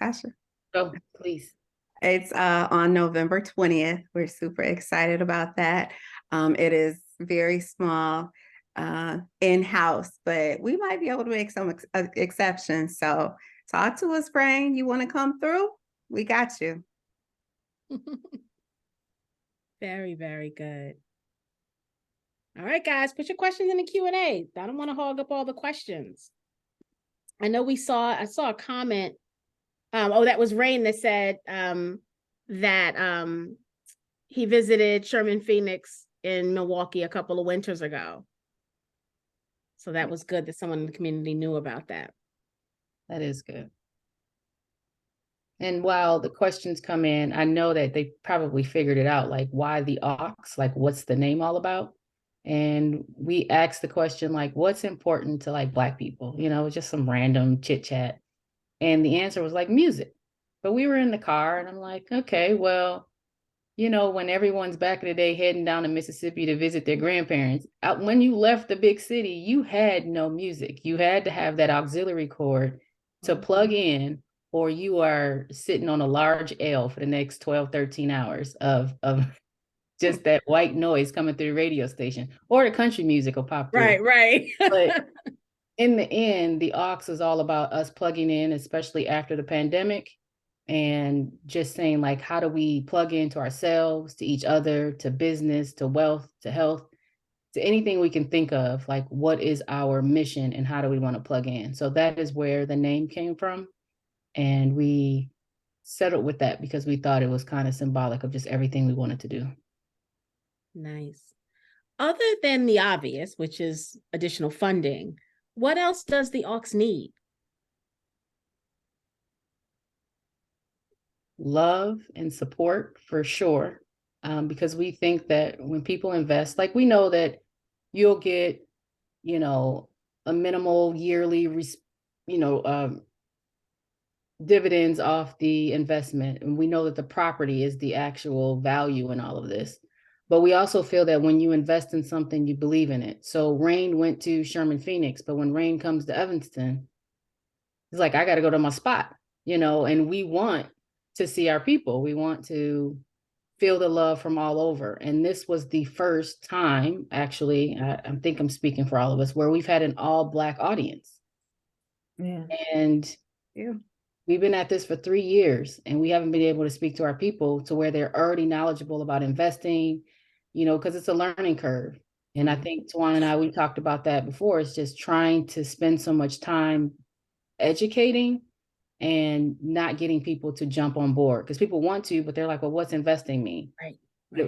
Tasha. Oh, please. It's on November 20th. We're super excited about that. It is very small, in-house, but we might be able to make some exceptions. So talk to us, Brain. You want to come through? We got you. Very, very good. All right, guys, put your questions in the Q&A. I don't want to hog up all the questions. I know I saw a comment. That was Rain that said that he visited Sherman Phoenix in Milwaukee a couple of winters ago. So that was good that someone in the community knew about that. That is good. And while the questions come in, I know that they probably figured it out, like why the aux, like what's the name all about? And we asked the question, like, what's important to like Black people? You know, just some random chit chat. And the answer was like music. But we were in the car and I'm like, okay, well, you know, when everyone's back in the day heading down to Mississippi to visit their grandparents, when you left the big city, you had no music. You had to have that auxiliary cord to plug in, or you are sitting on a large L for the next 12, 13 hours of just that white noise coming through the radio station, or the country music will pop through. Right. But in the end, the aux is all about us plugging in, especially after the pandemic, and just saying, like, how do we plug into ourselves, to each other, to business, to wealth, to health, to anything we can think of, like, what is our mission and how do we want to plug in? So that is where the name came from. And we settled with that because we thought it was kind of symbolic of just everything we wanted to do. Nice. Other than the obvious, which is additional funding, what else does the aux need? Love and support for sure. Because we think that when people invest, like, we know that you'll get, a minimal yearly, dividends off the investment. And we know that the property is the actual value in all of this. But we also feel that when you invest in something, you believe in it. So Rain went to Sherman Phoenix, but when Rain comes to Evanston, it's like, I got to go to my spot, and we want to see our people. We want to feel the love from all over. And this was the first time, actually, I think I'm speaking for all of us, where we've had an all Black audience. Yeah. And Yeah. we've been at this for 3 years, and we haven't been able to speak to our people to where they're already knowledgeable about investing, because it's a learning curve. And I think Tawana and I, we talked about that before. It's just trying to spend so much time educating and not getting people to jump on board, because people want to, but they're like, well, what's investing mean? Right.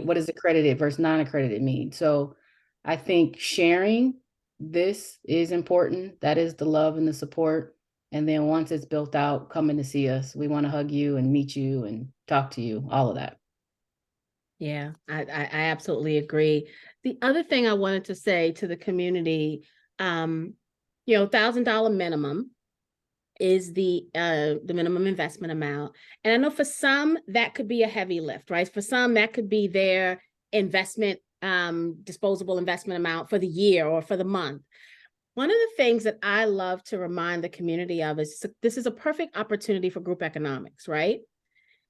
What does accredited versus non-accredited mean? So I think sharing this is important. That is the love and the support. And then once it's built out, coming to see us. We want to hug you and meet you and talk to you, all of that. Yeah, I absolutely agree. The other thing I wanted to say to the community, $1,000 minimum is the minimum investment amount. And I know for some that could be a heavy lift, right? For some that could be their investment, disposable investment amount for the year or for the month. One of the things that I love to remind the community of is this is a perfect opportunity for group economics, right?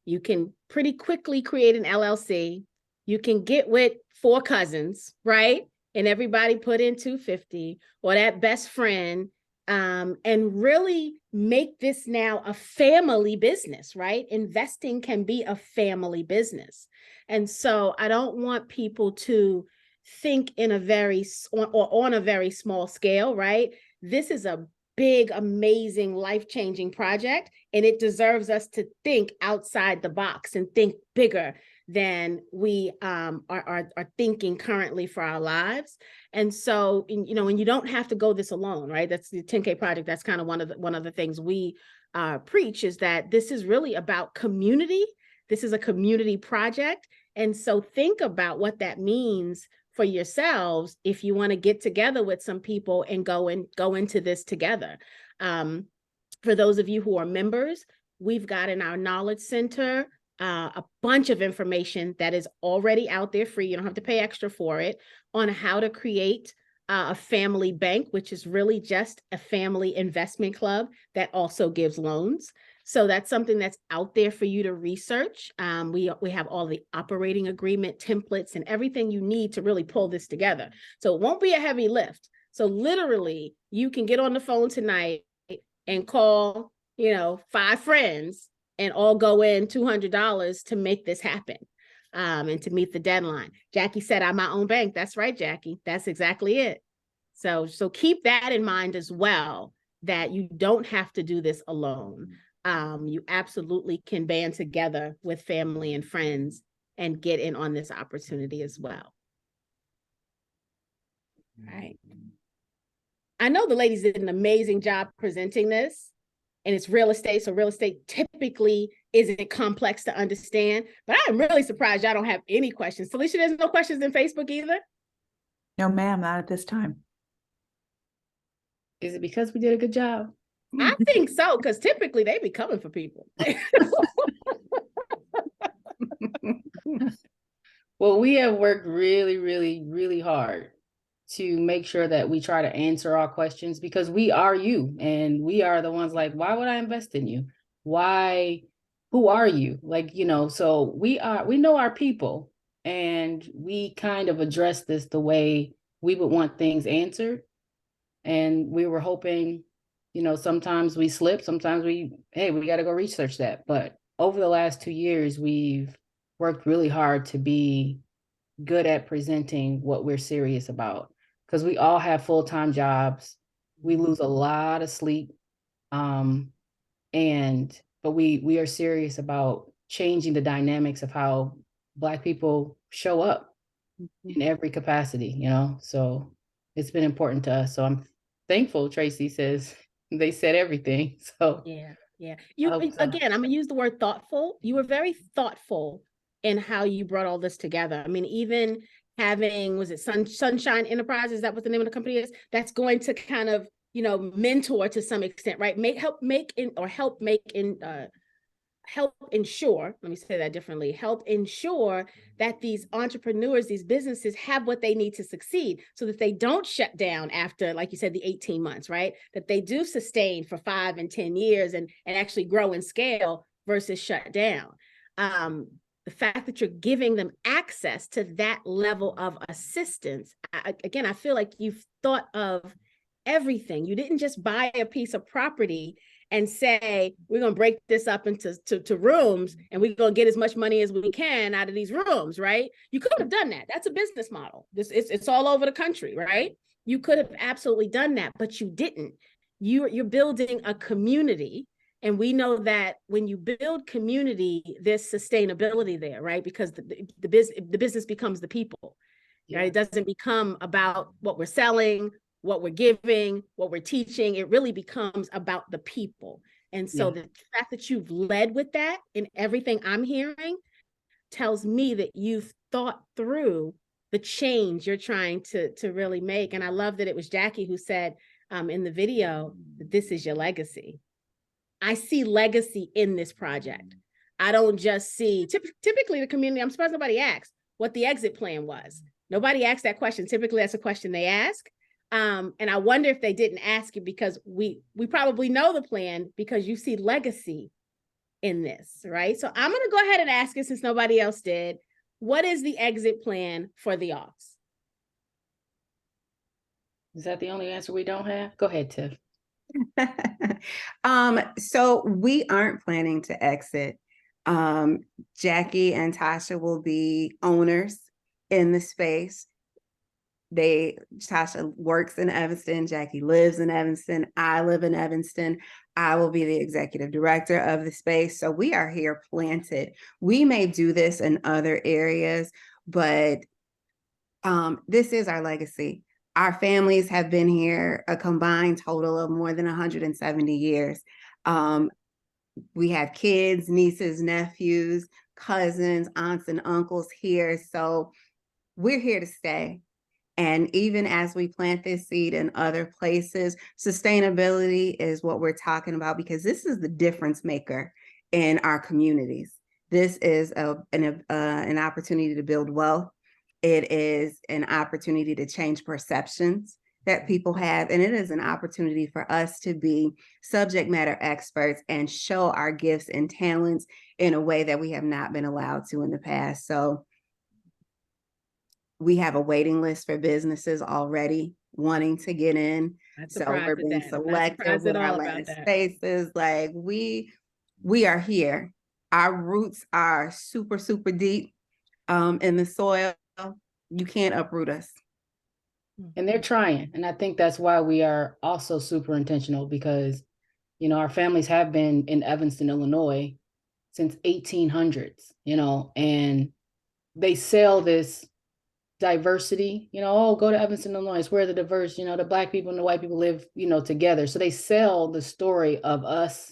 You can pretty quickly create an LLC. You can get with 4 cousins, right? And everybody put in $250 or that best friend, and really make this now a family business, right? Investing can be a family business. And so I don't want people to think in a very, or on a very small scale, right? This is a big, amazing, life-changing project, and it deserves us to think outside the box and think bigger than we are thinking currently for our lives. And so, and you don't have to go this alone, right? That's the 10K project. That's kind of one of the things we preach, is that this is really about community. This is a community project. And so think about what that means for yourselves if you want to get together with some people and go into this together. For those of you who are members, we've got in our knowledge center a bunch of information that is already out there free. You don't have to pay extra for it, on how to create a family bank, which is really just a family investment club that also gives loans. So that's something that's out there for you to research. We have all the operating agreement templates and everything you need to really pull this together. So it won't be a heavy lift. So literally, you can get on the phone tonight and call, 5 friends and all go in $200 to make this happen, and to meet the deadline. Jackie said, I'm my own bank. That's right, Jackie. That's exactly it. So keep that in mind as well, that you don't have to do this alone. You absolutely can band together with family and friends and get in on this opportunity as well. All right. I know the ladies did an amazing job presenting this, and it's real estate. So real estate typically isn't complex to understand, but I'm really surprised y'all don't have any questions. Felicia, there's no questions in Facebook either? No, ma'am, not at this time. Is it because we did a good job? I think so, because typically they be coming for people. Well, we have worked really, really, really hard to make sure that we try to answer all questions, because we are you, and we are the ones like, why would I invest in you? Why, who are you? Like, so we know our people, and we kind of address this the way we would want things answered. And we were hoping, sometimes we slip, sometimes we got to go research that. But over the last 2 years, we've worked really hard to be good at presenting what we're serious about, because we all have full-time jobs. We lose a lot of sleep. But we are serious about changing the dynamics of how Black people show up in every capacity, so it's been important to us. So I'm thankful Tracy says they said everything. So Yeah. so. Again, I'm gonna use the word thoughtful. You were very thoughtful in how you brought all this together. I mean, even having, was it Sunshine Enterprises? Is that what the name of the company is? That's going to kind of, mentor to some extent, right? Help ensure, let me say that differently, help ensure that these entrepreneurs, these businesses have what they need to succeed, so that they don't shut down after, like you said, the 18 months, right? That they do sustain for 5 and 10 years and actually grow and scale versus shut down. The fact that you're giving them access to that level of assistance, again, I feel like you've thought of everything. You didn't just buy a piece of property and say, we're going to break this up into rooms, and we're going to get as much money as we can out of these rooms, right? You could have done that. That's a business model. It's all over the country, right? You could have absolutely done that, but you didn't. You're building a community. And we know that when you build community, there's sustainability there, right? Because the business becomes the people, right? It doesn't become about what we're selling, what we're giving, what we're teaching. It really becomes about the people. And so the fact that you've led with that in everything I'm hearing tells me that you've thought through the change you're trying to really make. And I love that it was Jackie who said in the video that this is your legacy. I see legacy in this project. I don't just see, typically the community, I'm surprised nobody asked what the exit plan was. Nobody asked that question. Typically that's a question they ask. And I wonder if they didn't ask it because we probably know the plan, because you see legacy in this, right? So I'm going to go ahead and ask it since nobody else did. What is the exit plan for the aux? Is that the only answer we don't have? Go ahead, Tiff. So we aren't planning to exit. Jackie and Tasha will be owners in the space. Tasha works in Evanston, Jackie lives in Evanston, I live in Evanston. I will be the executive director of the space. So we are here planted. We may do this in other areas, but this is our legacy. Our families have been here a combined total of more than 170 years. We have kids, nieces, nephews, cousins, aunts, and uncles here. So we're here to stay. And even as we plant this seed in other places, sustainability is what we're talking about, because this is the difference maker in our communities. This is an opportunity to build wealth. It is an opportunity to change perceptions that people have. And it is an opportunity for us to be subject matter experts and show our gifts and talents in a way that we have not been allowed to in the past. So we have a waiting list for businesses already wanting to get in. So we're being selective with our last spaces. Like we are here. Our roots are super, super deep in the soil. You can't uproot us. And they're trying. And I think that's why we are also super intentional, because, our families have been in Evanston, Illinois since 1800s, and they sell this diversity, go to Evanston, Illinois, it's where the diverse, the Black people and the white people live, together. So they sell the story of us,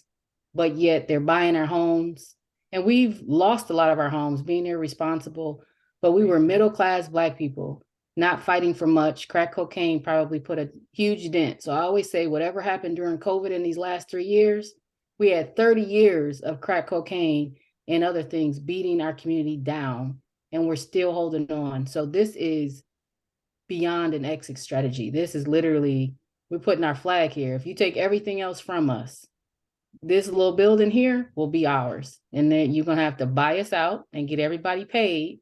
but yet they're buying our homes. And we've lost a lot of our homes being irresponsible, but we were middle-class Black people, not fighting for much. Crack cocaine probably put a huge dent. So I always say, whatever happened during COVID in these last 3 years, we had 30 years of crack cocaine and other things beating our community down, and we're still holding on. So this is beyond an exit strategy. This is literally, we're putting our flag here. If you take everything else from us, this little building here will be ours. And then you're going to have to buy us out and get everybody paid,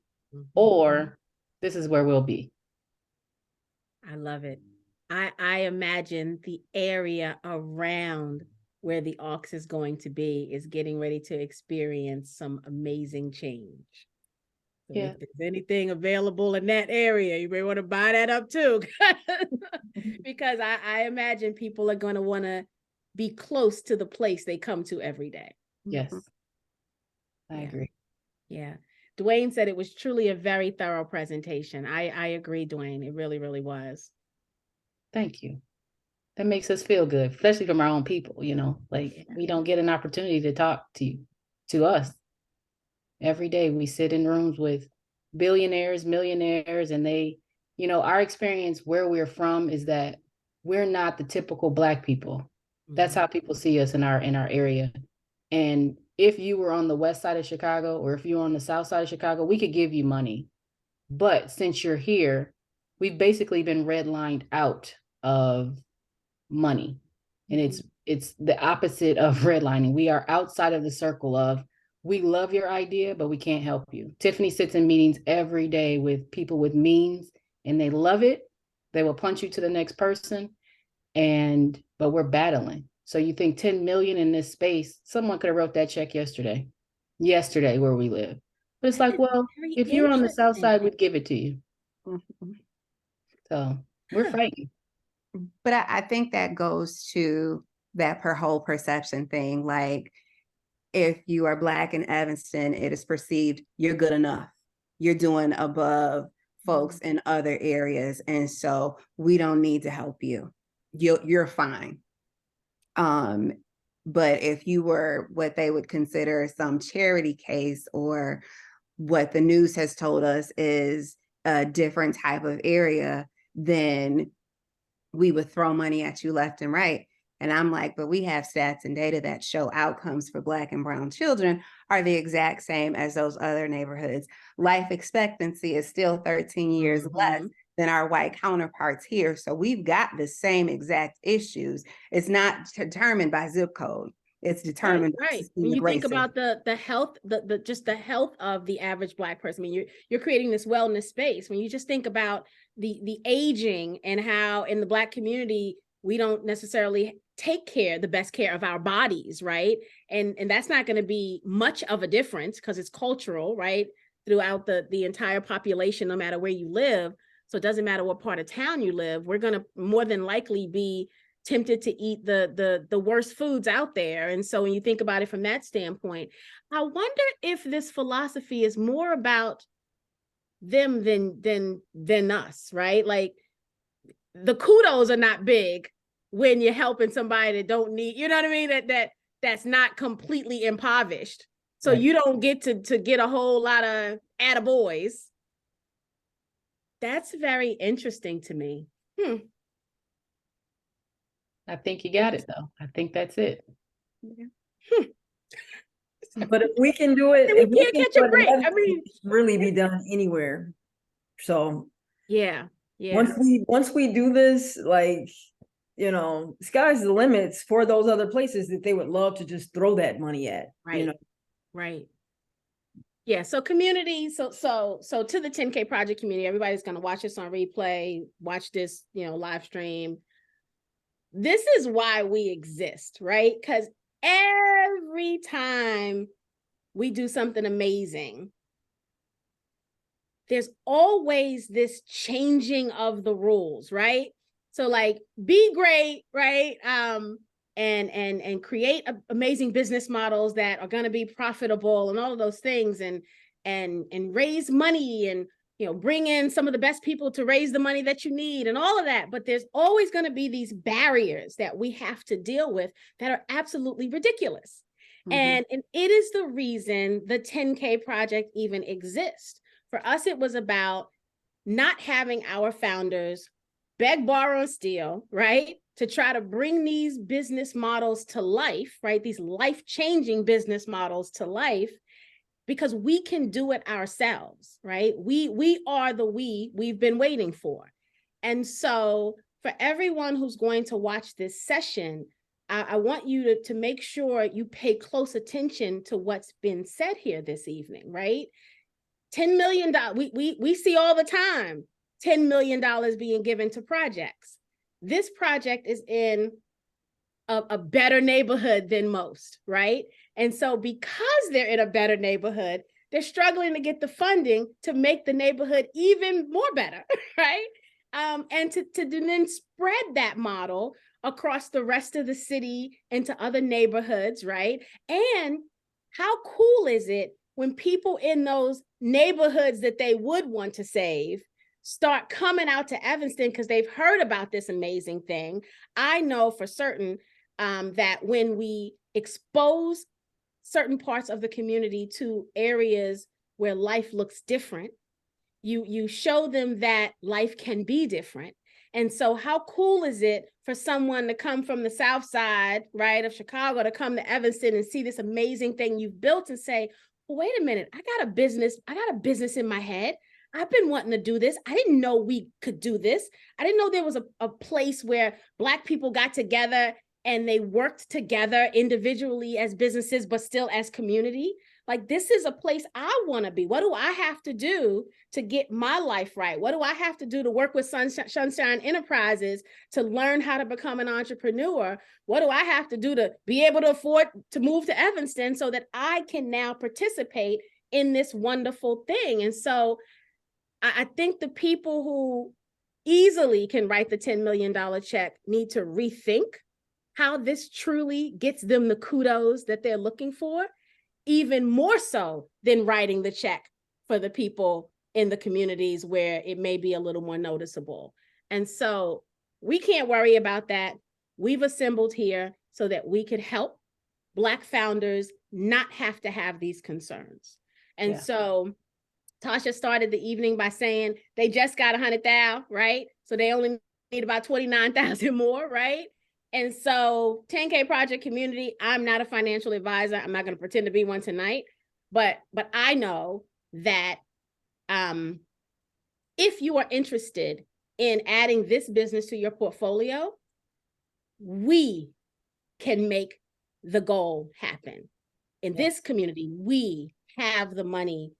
or this is where we'll be. I love it. I imagine the area around where the aux is going to be is getting ready to experience some amazing change. So Yeah. if there's anything available in that area, you may want to buy that up too. Because I imagine people are going to want to be close to the place they come to every day. Yes. I Yeah. agree. Yeah. Dwayne said it was truly a very thorough presentation. I agree, Dwayne. It really, really was. Thank you. That makes us feel good, especially from our own people, you know, like Yeah. we don't get an opportunity to talk to us. Every day we sit in rooms with billionaires, millionaires, and they, you know, our experience where we're from is that we're not the typical Black people. That's how people see us in our area. And if you were on the west side of Chicago, or if you were on the south side of Chicago, we could give you money. But since you're here, we've basically been redlined out of money. And it's the opposite of redlining. We are outside of the circle of, we love your idea, but we can't help you. Tiffany sits in meetings every day with people with means, and they love it. They will punch you to the next person. But we're battling. So you think 10 million in this space, someone could have wrote that check yesterday where we live. But it's like, well, if you're on the south side, we'd give it to you. So we're fighting. But I think that goes to that whole perception thing. Like, if you are Black in Evanston, it is perceived you're good enough. You're doing above folks in other areas. And so we don't need to help you. You're fine. But if you were what they would consider some charity case, or what the news has told us is a different type of area, then we would throw money at you left and right. And I'm like, but we have stats and data that show outcomes for Black and brown children are the exact same as those other neighborhoods. Life expectancy is still 13 years less than our white counterparts here. So we've got the same exact issues. It's not determined by zip code. It's determined by right. When you think about the health, just the health of the average Black person. I mean, you're creating this wellness space. When you just think about the aging and how in the Black community we don't necessarily take the best care of our bodies, right? And that's not going to be much of a difference because it's cultural, right? Throughout the entire population, no matter where you live. So it doesn't matter what part of town you live, we're going to more than likely be tempted to eat the worst foods out there. And so when you think about it from that standpoint, I wonder if this philosophy is more about them than us, right? Like, the kudos are not big when you're helping somebody that don't need, you know what I mean? That's not completely impoverished. So right. You don't get to get a whole lot of attaboys. That's very interesting to me. I think you got it though. I think that's it. Yeah. But if we can do it, we can't catch a break. I mean, it can really be done anywhere. So yeah. Once we do this, like, you know, sky's the limits for those other places that they would love to just throw that money at. Right. You know? Right. Yeah. So community. So to the 10K project community, everybody's going to watch this on replay, watch this, live stream. This is why we exist, right? Because every time we do something amazing, there's always this changing of the rules, right? So like, be great, right? And create amazing business models that are going to be profitable and all of those things, and raise money, and bring in some of the best people to raise the money that you need and all of that. But there's always going to be these barriers that we have to deal with that are absolutely ridiculous. And it is the reason the 10K project even exists. For us, it was about not having our founders beg, borrow, and steal, right? To try to bring these business models to life, right? These life-changing business models to life, because we can do it ourselves, right? We are the we've been waiting for. And so for everyone who's going to watch this session, I want you to make sure you pay close attention to what's been said here this evening, right? $10 million, we see all the time, $10 million being given to projects. This project is in a better neighborhood than most, right? And so because they're in a better neighborhood, they're struggling to get the funding to make the neighborhood even more better, right? And to then spread that model across the rest of the city into other neighborhoods, right? And how cool is it when people in those neighborhoods that they would want to save start coming out to Evanston because they've heard about this amazing thing? I know for certain that when we expose certain parts of the community to areas where life looks different, you show them that life can be different. And so how cool is it for someone to come from the South Side, right, of Chicago to come to Evanston and see this amazing thing you've built and say, well, wait a minute, I got a business in my head. I've been wanting to do this. I didn't know we could do this. I didn't know there was a place where Black people got together and they worked together individually as businesses, but still as community. Like, this is a place I want to be. What do I have to do to get my life right? What do I have to do to work with Sunshine Enterprises to learn how to become an entrepreneur? What do I have to do to be able to afford to move to Evanston so that I can now participate in this wonderful thing? And so I think the people who easily can write the $10 million check need to rethink how this truly gets them the kudos that they're looking for, even more so than writing the check for the people in the communities where it may be a little more noticeable. And so we can't worry about that. We've assembled here so that we could help Black founders not have to have these concerns. And so Tasha started the evening by saying they just got 100,000, right? So they only need about 29,000 more, right? And so 10K Project community, I'm not a financial advisor. I'm not going to pretend to be one tonight, but I know that if you are interested in adding this business to your portfolio, we can make the goal happen. In this community, we have the money.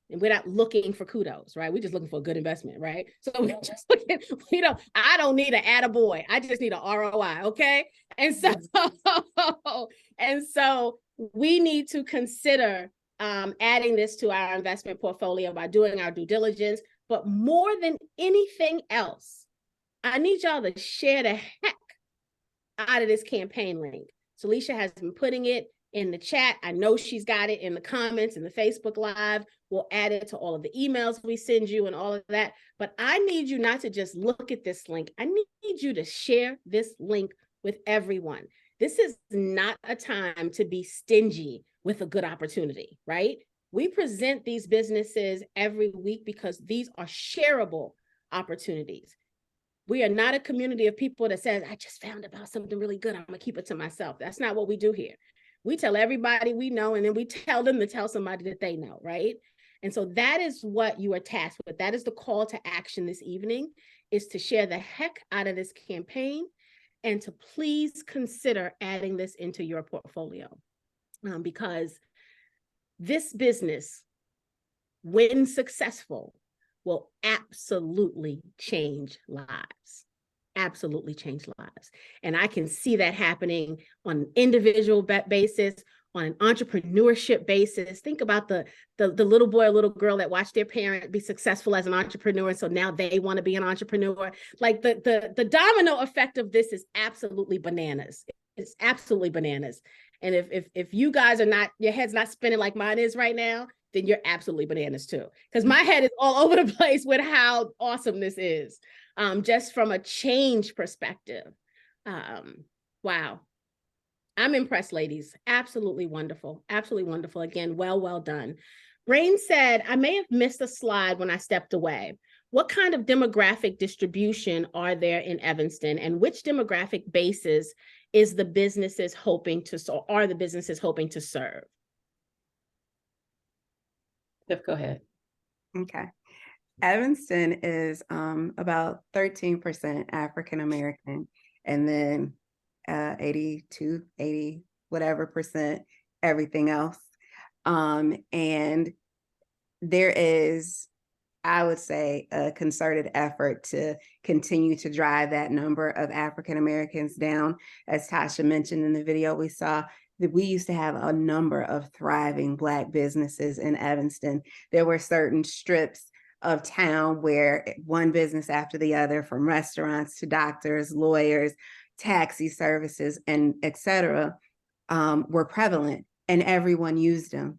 And we're not looking for kudos, right? We're just looking for a good investment, right? So we're just looking, I don't need an attaboy. I just need an ROI, okay? And so we need to consider adding this to our investment portfolio by doing our due diligence. But more than anything else, I need y'all to share the heck out of this campaign link. So Alicia has been putting it in the chat. I know she's got it in the comments in the Facebook Live. We'll add it to all of the emails we send you and all of that. But I need you not to just look at this link. I need you to share this link with everyone. This is not a time to be stingy with a good opportunity, right? We present these businesses every week because these are shareable opportunities. We are not a community of people that says, I just found about something really good, I'm gonna keep it to myself. That's not what we do here. We tell everybody we know, and then we tell them to tell somebody that they know, right? And so that is what you are tasked with. That is the call to action this evening, is to share the heck out of this campaign and to please consider adding this into your portfolio. Because this business, when successful, will absolutely change lives. Absolutely change lives. And I can see that happening on an individual basis, on an entrepreneurship basis. Think about the little boy or little girl that watched their parent be successful as an entrepreneur, and so now they want to be an entrepreneur. Like the domino effect of this is absolutely bananas. It's absolutely bananas. And if you guys are not, your head's not spinning like mine is right now, then you're absolutely bananas too. Because my head is all over the place with how awesome this is. Just from a change perspective. Wow. I'm impressed, ladies. Absolutely wonderful. Absolutely wonderful. Again, well done. Rain said, I may have missed a slide when I stepped away. What kind of demographic distribution are there in Evanston, and which demographic bases are the businesses hoping to serve? Go ahead. Okay. Evanston is about 13% African American, and then 82, 80, whatever percent, everything else. And there is, I would say, a concerted effort to continue to drive that number of African Americans down. As Tasha mentioned in the video we saw, that we used to have a number of thriving Black businesses in Evanston. There were certain strips of town where one business after the other, from restaurants to doctors, lawyers, taxi services, and et cetera, were prevalent, and everyone used them.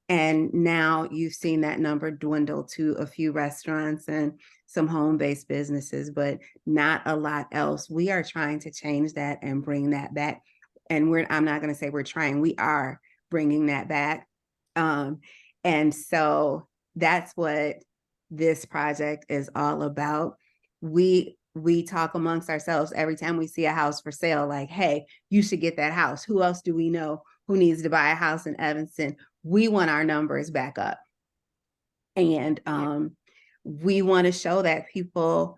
And now you've seen that number dwindle to a few restaurants and some home-based businesses, but not a lot else. We are trying to change that and bring that back. And I'm not going to say we're trying, we are bringing that back. And so that's what this project is all about. We talk amongst ourselves every time we see a house for sale, like, hey, you should get that house. Who else do we know who needs to buy a house in Evanston? We want our numbers back up. And we want to show that people,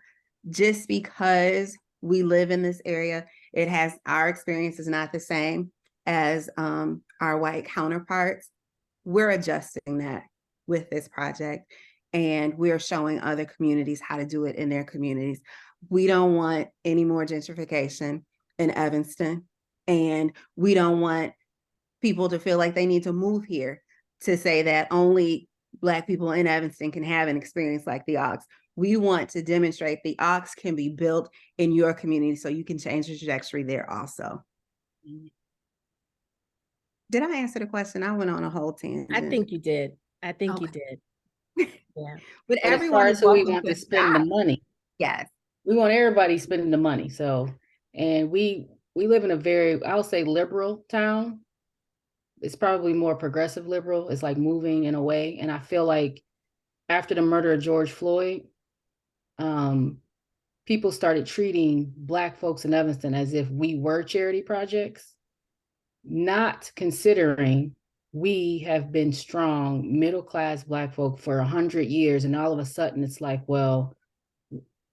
just because we live in this area, our experience is not the same as our white counterparts. We're adjusting that with this project, and we're showing other communities how to do it in their communities. We don't want any more gentrification in Evanston, and we don't want people to feel like they need to move here to say that only Black people in Evanston can have an experience like the Ox. We want to demonstrate the Ox can be built in your community so you can change the trajectory there also. Did I answer the question? I went on a whole tangent. I think you did. I think you Okay. did. Yeah. But As everyone far is as who we welcome want to to spend the shop. money. Yes. We want everybody spending the money. So, and we live in a very, I'll say, liberal town. It's probably more progressive liberal. It's like moving in a way. And I feel like after the murder of George Floyd, people started treating Black folks in Evanston as if we were charity projects, not considering we have been strong middle-class Black folk for 100 years. And all of a sudden it's like, well,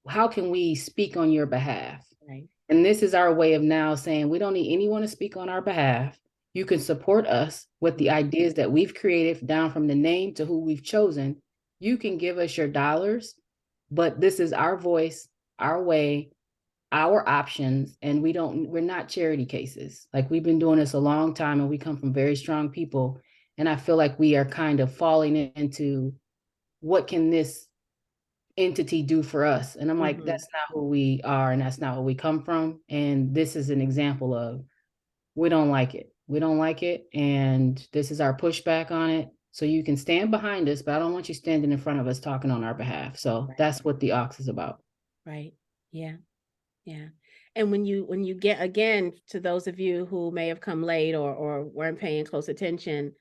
how can we speak on your behalf? Right. And this is our way of now saying, we don't need anyone to speak on our behalf. You can support us with the ideas that we've created, down from the name to who we've chosen. You can give us your dollars, but this is our voice, our way, our options. And we're not charity cases. Like, we've been doing this a long time, and we come from very strong people. And I feel like we are kind of falling into, what can this entity do for us? And I'm like, that's not who we are, and that's not where we come from. And this is an example of, we don't like it. We don't like it. And this is our pushback on it. So you can stand behind us, but I don't want you standing in front of us talking on our behalf. So that's what the Ox is about. Right. Yeah. Yeah. And when you get, again, to those of you who may have come late or weren't paying close attention,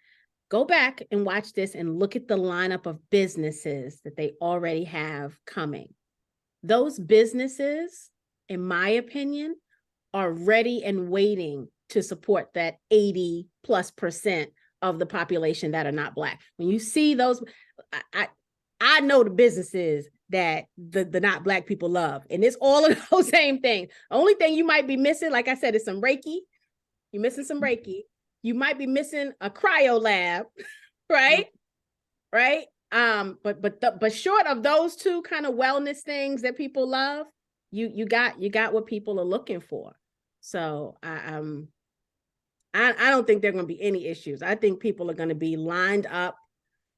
go back and watch this and look at the lineup of businesses that they already have coming. Those businesses, in my opinion, are ready and waiting to support that 80+% of the population that are not Black. When you see those, I know the businesses that the not Black people love, and it's all of those same things. The only thing you might be missing, like I said, is some Reiki. You're missing some Reiki. You might be missing a cryo lab, right? Right. But short of those two kind of wellness things that people love, you got what people are looking for. So I don't think there are going to be any issues. I think people are going to be lined up.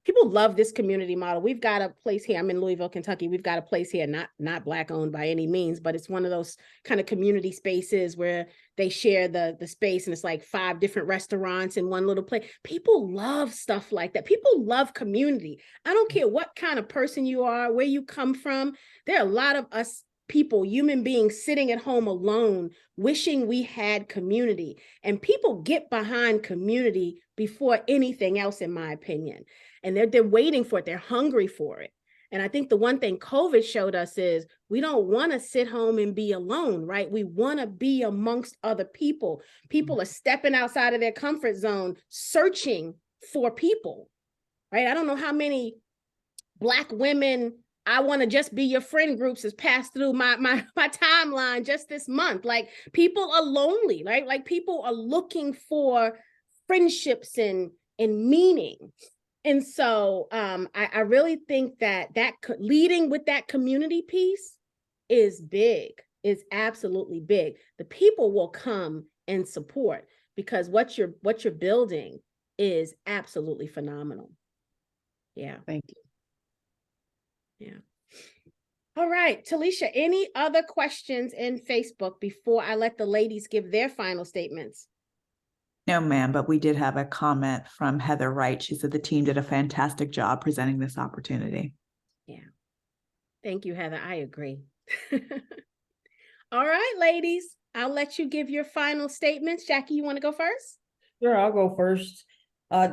People love this community model. We've got a place here. I'm in Louisville, Kentucky. We've got a place here, not Black owned by any means, but it's one of those kind of community spaces where they share the space, and it's like 5 different restaurants in one little place. People love stuff like that. People love community. I don't care what kind of person you are, where you come from. There are a lot of us people, human beings, sitting at home alone, wishing we had community. And people get behind community before anything else, in my opinion. And they're waiting for it. They're hungry for it. And I think the one thing COVID showed us is we don't want to sit home and be alone, right? We want to be amongst other people. People are stepping outside of their comfort zone, searching for people, right? I don't know how many Black women I want to just be your friend groups has passed through my timeline just this month. Like, people are lonely, right? Like, people are looking for friendships and meaning. And so I really think that leading with that community piece is big, is absolutely big. The people will come and support, because what you're building is absolutely phenomenal. Yeah. Thank you. Yeah. All right, Talisha, any other questions in Facebook before I let the ladies give their final statements? No, ma'am, but we did have a comment from Heather Wright. She said the team did a fantastic job presenting this opportunity. Yeah. Thank you, Heather. I agree. All right, ladies, I'll let you give your final statements. Jackie, you want to go first? Sure, I'll go first.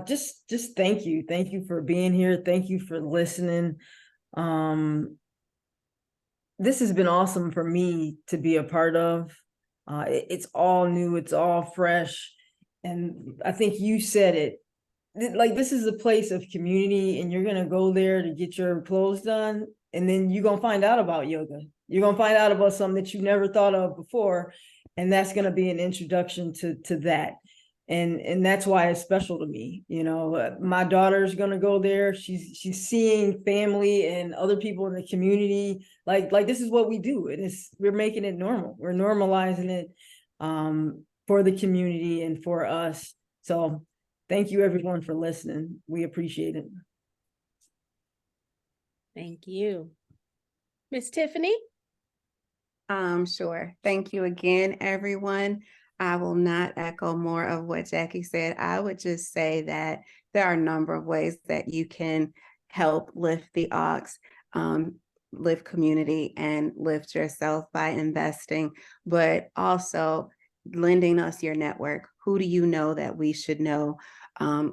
Just thank you. Thank you for being here. Thank you for listening. This has been awesome for me to be a part of. It's all new, it's all fresh. And I think you said it, like, this is a place of community, and you're gonna go there to get your clothes done, and then you're gonna find out about yoga. You're gonna find out about something that you never thought of before, and that's gonna be an introduction to that. And that's why it's special to me. You know, my daughter's gonna go there. She's seeing family and other people in the community. Like this is what we do. We're making it normal. We're normalizing it for the community and for us. So thank you, everyone, for listening. We appreciate it. Thank you. Miss Tiffany? Sure. Thank you again, everyone. I will not echo more of what Jackie said. I would just say that there are a number of ways that you can help lift the Ox, lift community, and lift yourself by investing, but also lending us your network. Who do you know that we should know?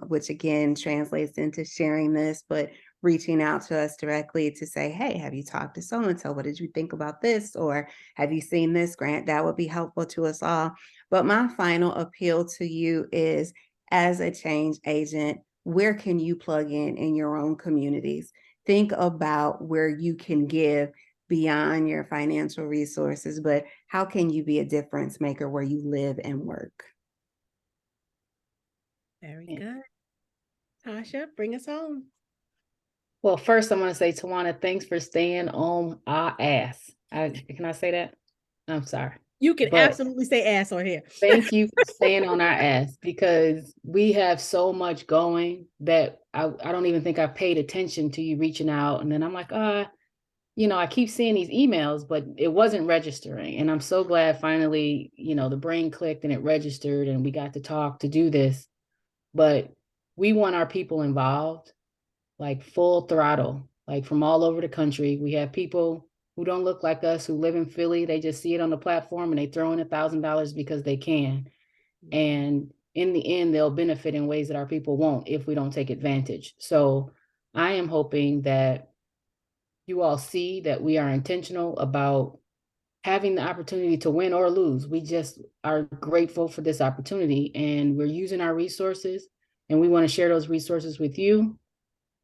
Which again translates into sharing this, but reaching out to us directly to say, hey, have you talked to so-and-so? What did you think about this? Or have you seen this grant? That would be helpful to us all. But my final appeal to you is, as a change agent, where can you plug in your own communities? Think about where you can give beyond your financial resources, but how can you be a difference maker where you live and work? Very good. Tasha, bring us home. Well, first, I want to say, Tawana, thanks for staying on our ass. Can I say that? I'm sorry. You can But absolutely say ass on here. thank you for staying on our ass, because we have so much going that I don't even think I paid attention to you reaching out. And then I'm like, you know, I keep seeing these emails, but it wasn't registering. And I'm so glad finally, you know, the brain clicked and it registered and we got to talk to do this. But we want our people involved, like full throttle, like from all over the country. We have people who don't look like us, who live in Philly. They just see it on the platform and they throw in $1,000 because they can. And in the end, they'll benefit in ways that our people won't if we don't take advantage. So I am hoping that you all see that we are intentional about having the opportunity to win or lose. We just are grateful for this opportunity, and we're using our resources, and we want to share those resources with you,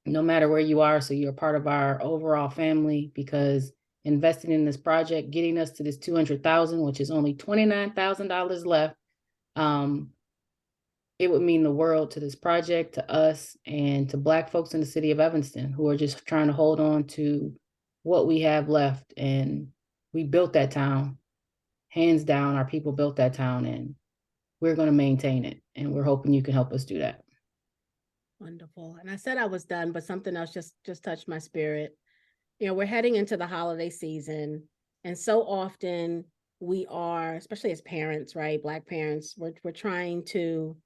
no matter where you are, so you're part of our overall family. Because investing in this project, getting us to this $200,000, which is only $29,000 left, it would mean the world to this project, to us, and to Black folks in the city of Evanston who are just trying to hold on to what we have left. And we built that town, hands down. Our people built that town, and we're going to maintain it. And we're hoping you can help us do that. Wonderful. And I said I was done, but something else just touched my spirit. You know, we're heading into the holiday season, and so often we are, especially as parents, right? Black parents, we're trying to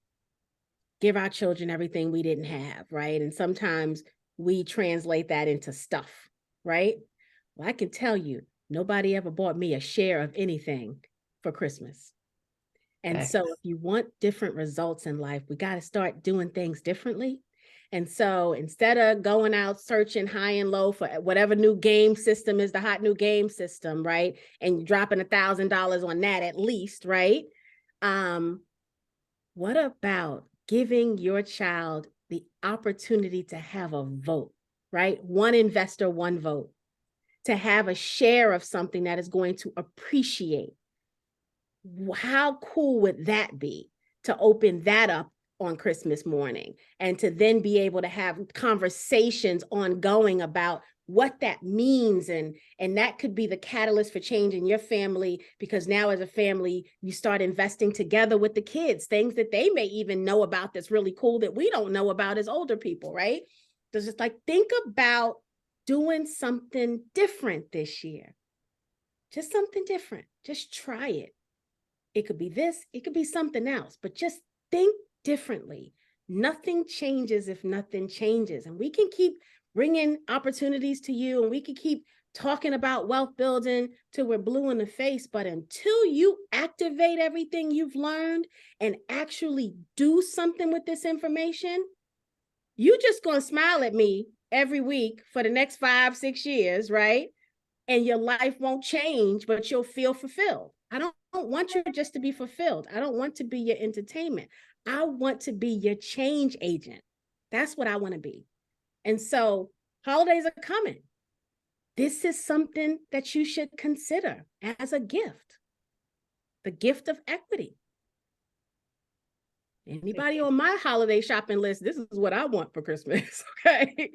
give our children everything we didn't have, right? And sometimes we translate that into stuff, right? Well, I can tell you, nobody ever bought me a share of anything for Christmas. And so if you want different results in life, we got to start doing things differently. And so instead of going out searching high and low for whatever new game system is the hot new game system, right? And dropping $1,000 on that at least, right? What about giving your child the opportunity to have a vote, right? One investor, one vote. to have a share of something that is going to appreciate. How cool would that be to open that up on Christmas morning and to then be able to have conversations ongoing about what that means, and that could be the catalyst for change in your family, because now as a family you start investing together with the kids, things that they may even know about that's really cool that we don't know about as older people, right? So just like, think about doing something different this year. Just something different. Just try it. It could be this, it could be something else, but just think differently. Nothing changes if nothing changes. And we can keep bringing opportunities to you, and we can keep talking about wealth building till we're blue in the face. But until you activate everything you've learned and actually do something with this information, you just gonna smile at me every week for the next 5-6 years, right? And your life won't change, but you'll feel fulfilled. I don't want you just to be fulfilled. I don't want to be your entertainment. I want to be your change agent. That's what I want to be. And so holidays are coming. This is something that you should consider as a gift. The gift of equity. Anybody on my holiday shopping list, this is what I want for Christmas, okay?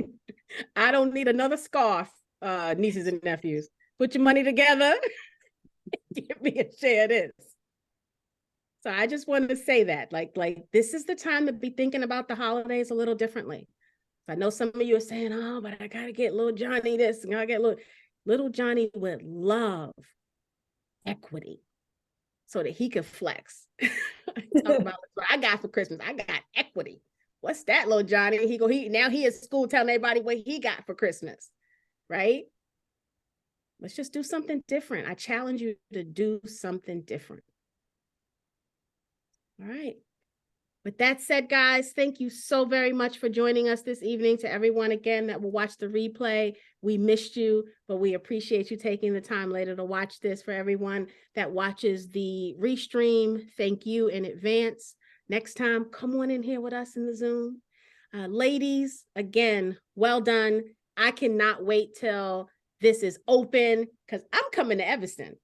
I don't need another scarf, nieces and nephews. Put your money together, give me a share of this. So I just wanted to say that, like this is the time to be thinking about the holidays a little differently. I know some of you are saying, oh, but I gotta get little Johnny this, and I gotta get little Johnny would love equity so that he could flex. Talk about what I got for Christmas. I got equity. What's that, little Johnny? Now he is school telling everybody what he got for Christmas, right? Let's just do something different. I challenge you to do something different. All right. With that said, guys, thank you so very much for joining us this evening. To everyone, again, that will watch the replay, we missed you, but we appreciate you taking the time later to watch this. For everyone that watches the restream, thank you in advance. Next time, come on in here with us in the Zoom. Ladies, again, well done. I cannot wait till this is open, because I'm coming to Evanston.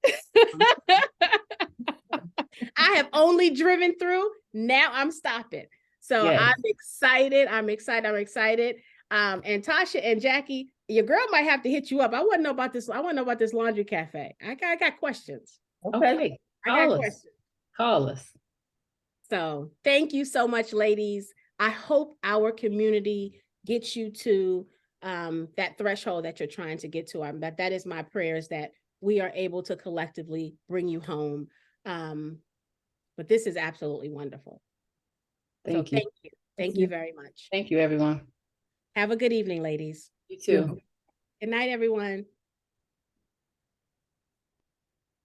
I have only driven through. Now I'm stopping. So Yes. I'm excited. I'm excited. And Tasha and Jackie, your girl might have to hit you up. I want to know about this. I want to know about this laundry cafe. I got questions. Okay. Call us. So thank you so much, ladies. I hope our community gets you to that threshold that you're trying to get to. But that is my prayer, is that we are able to collectively bring you home. But this is absolutely wonderful. Thank you. Thank you very much. Thank you, everyone. Have a good evening, ladies. You too. Good night, everyone.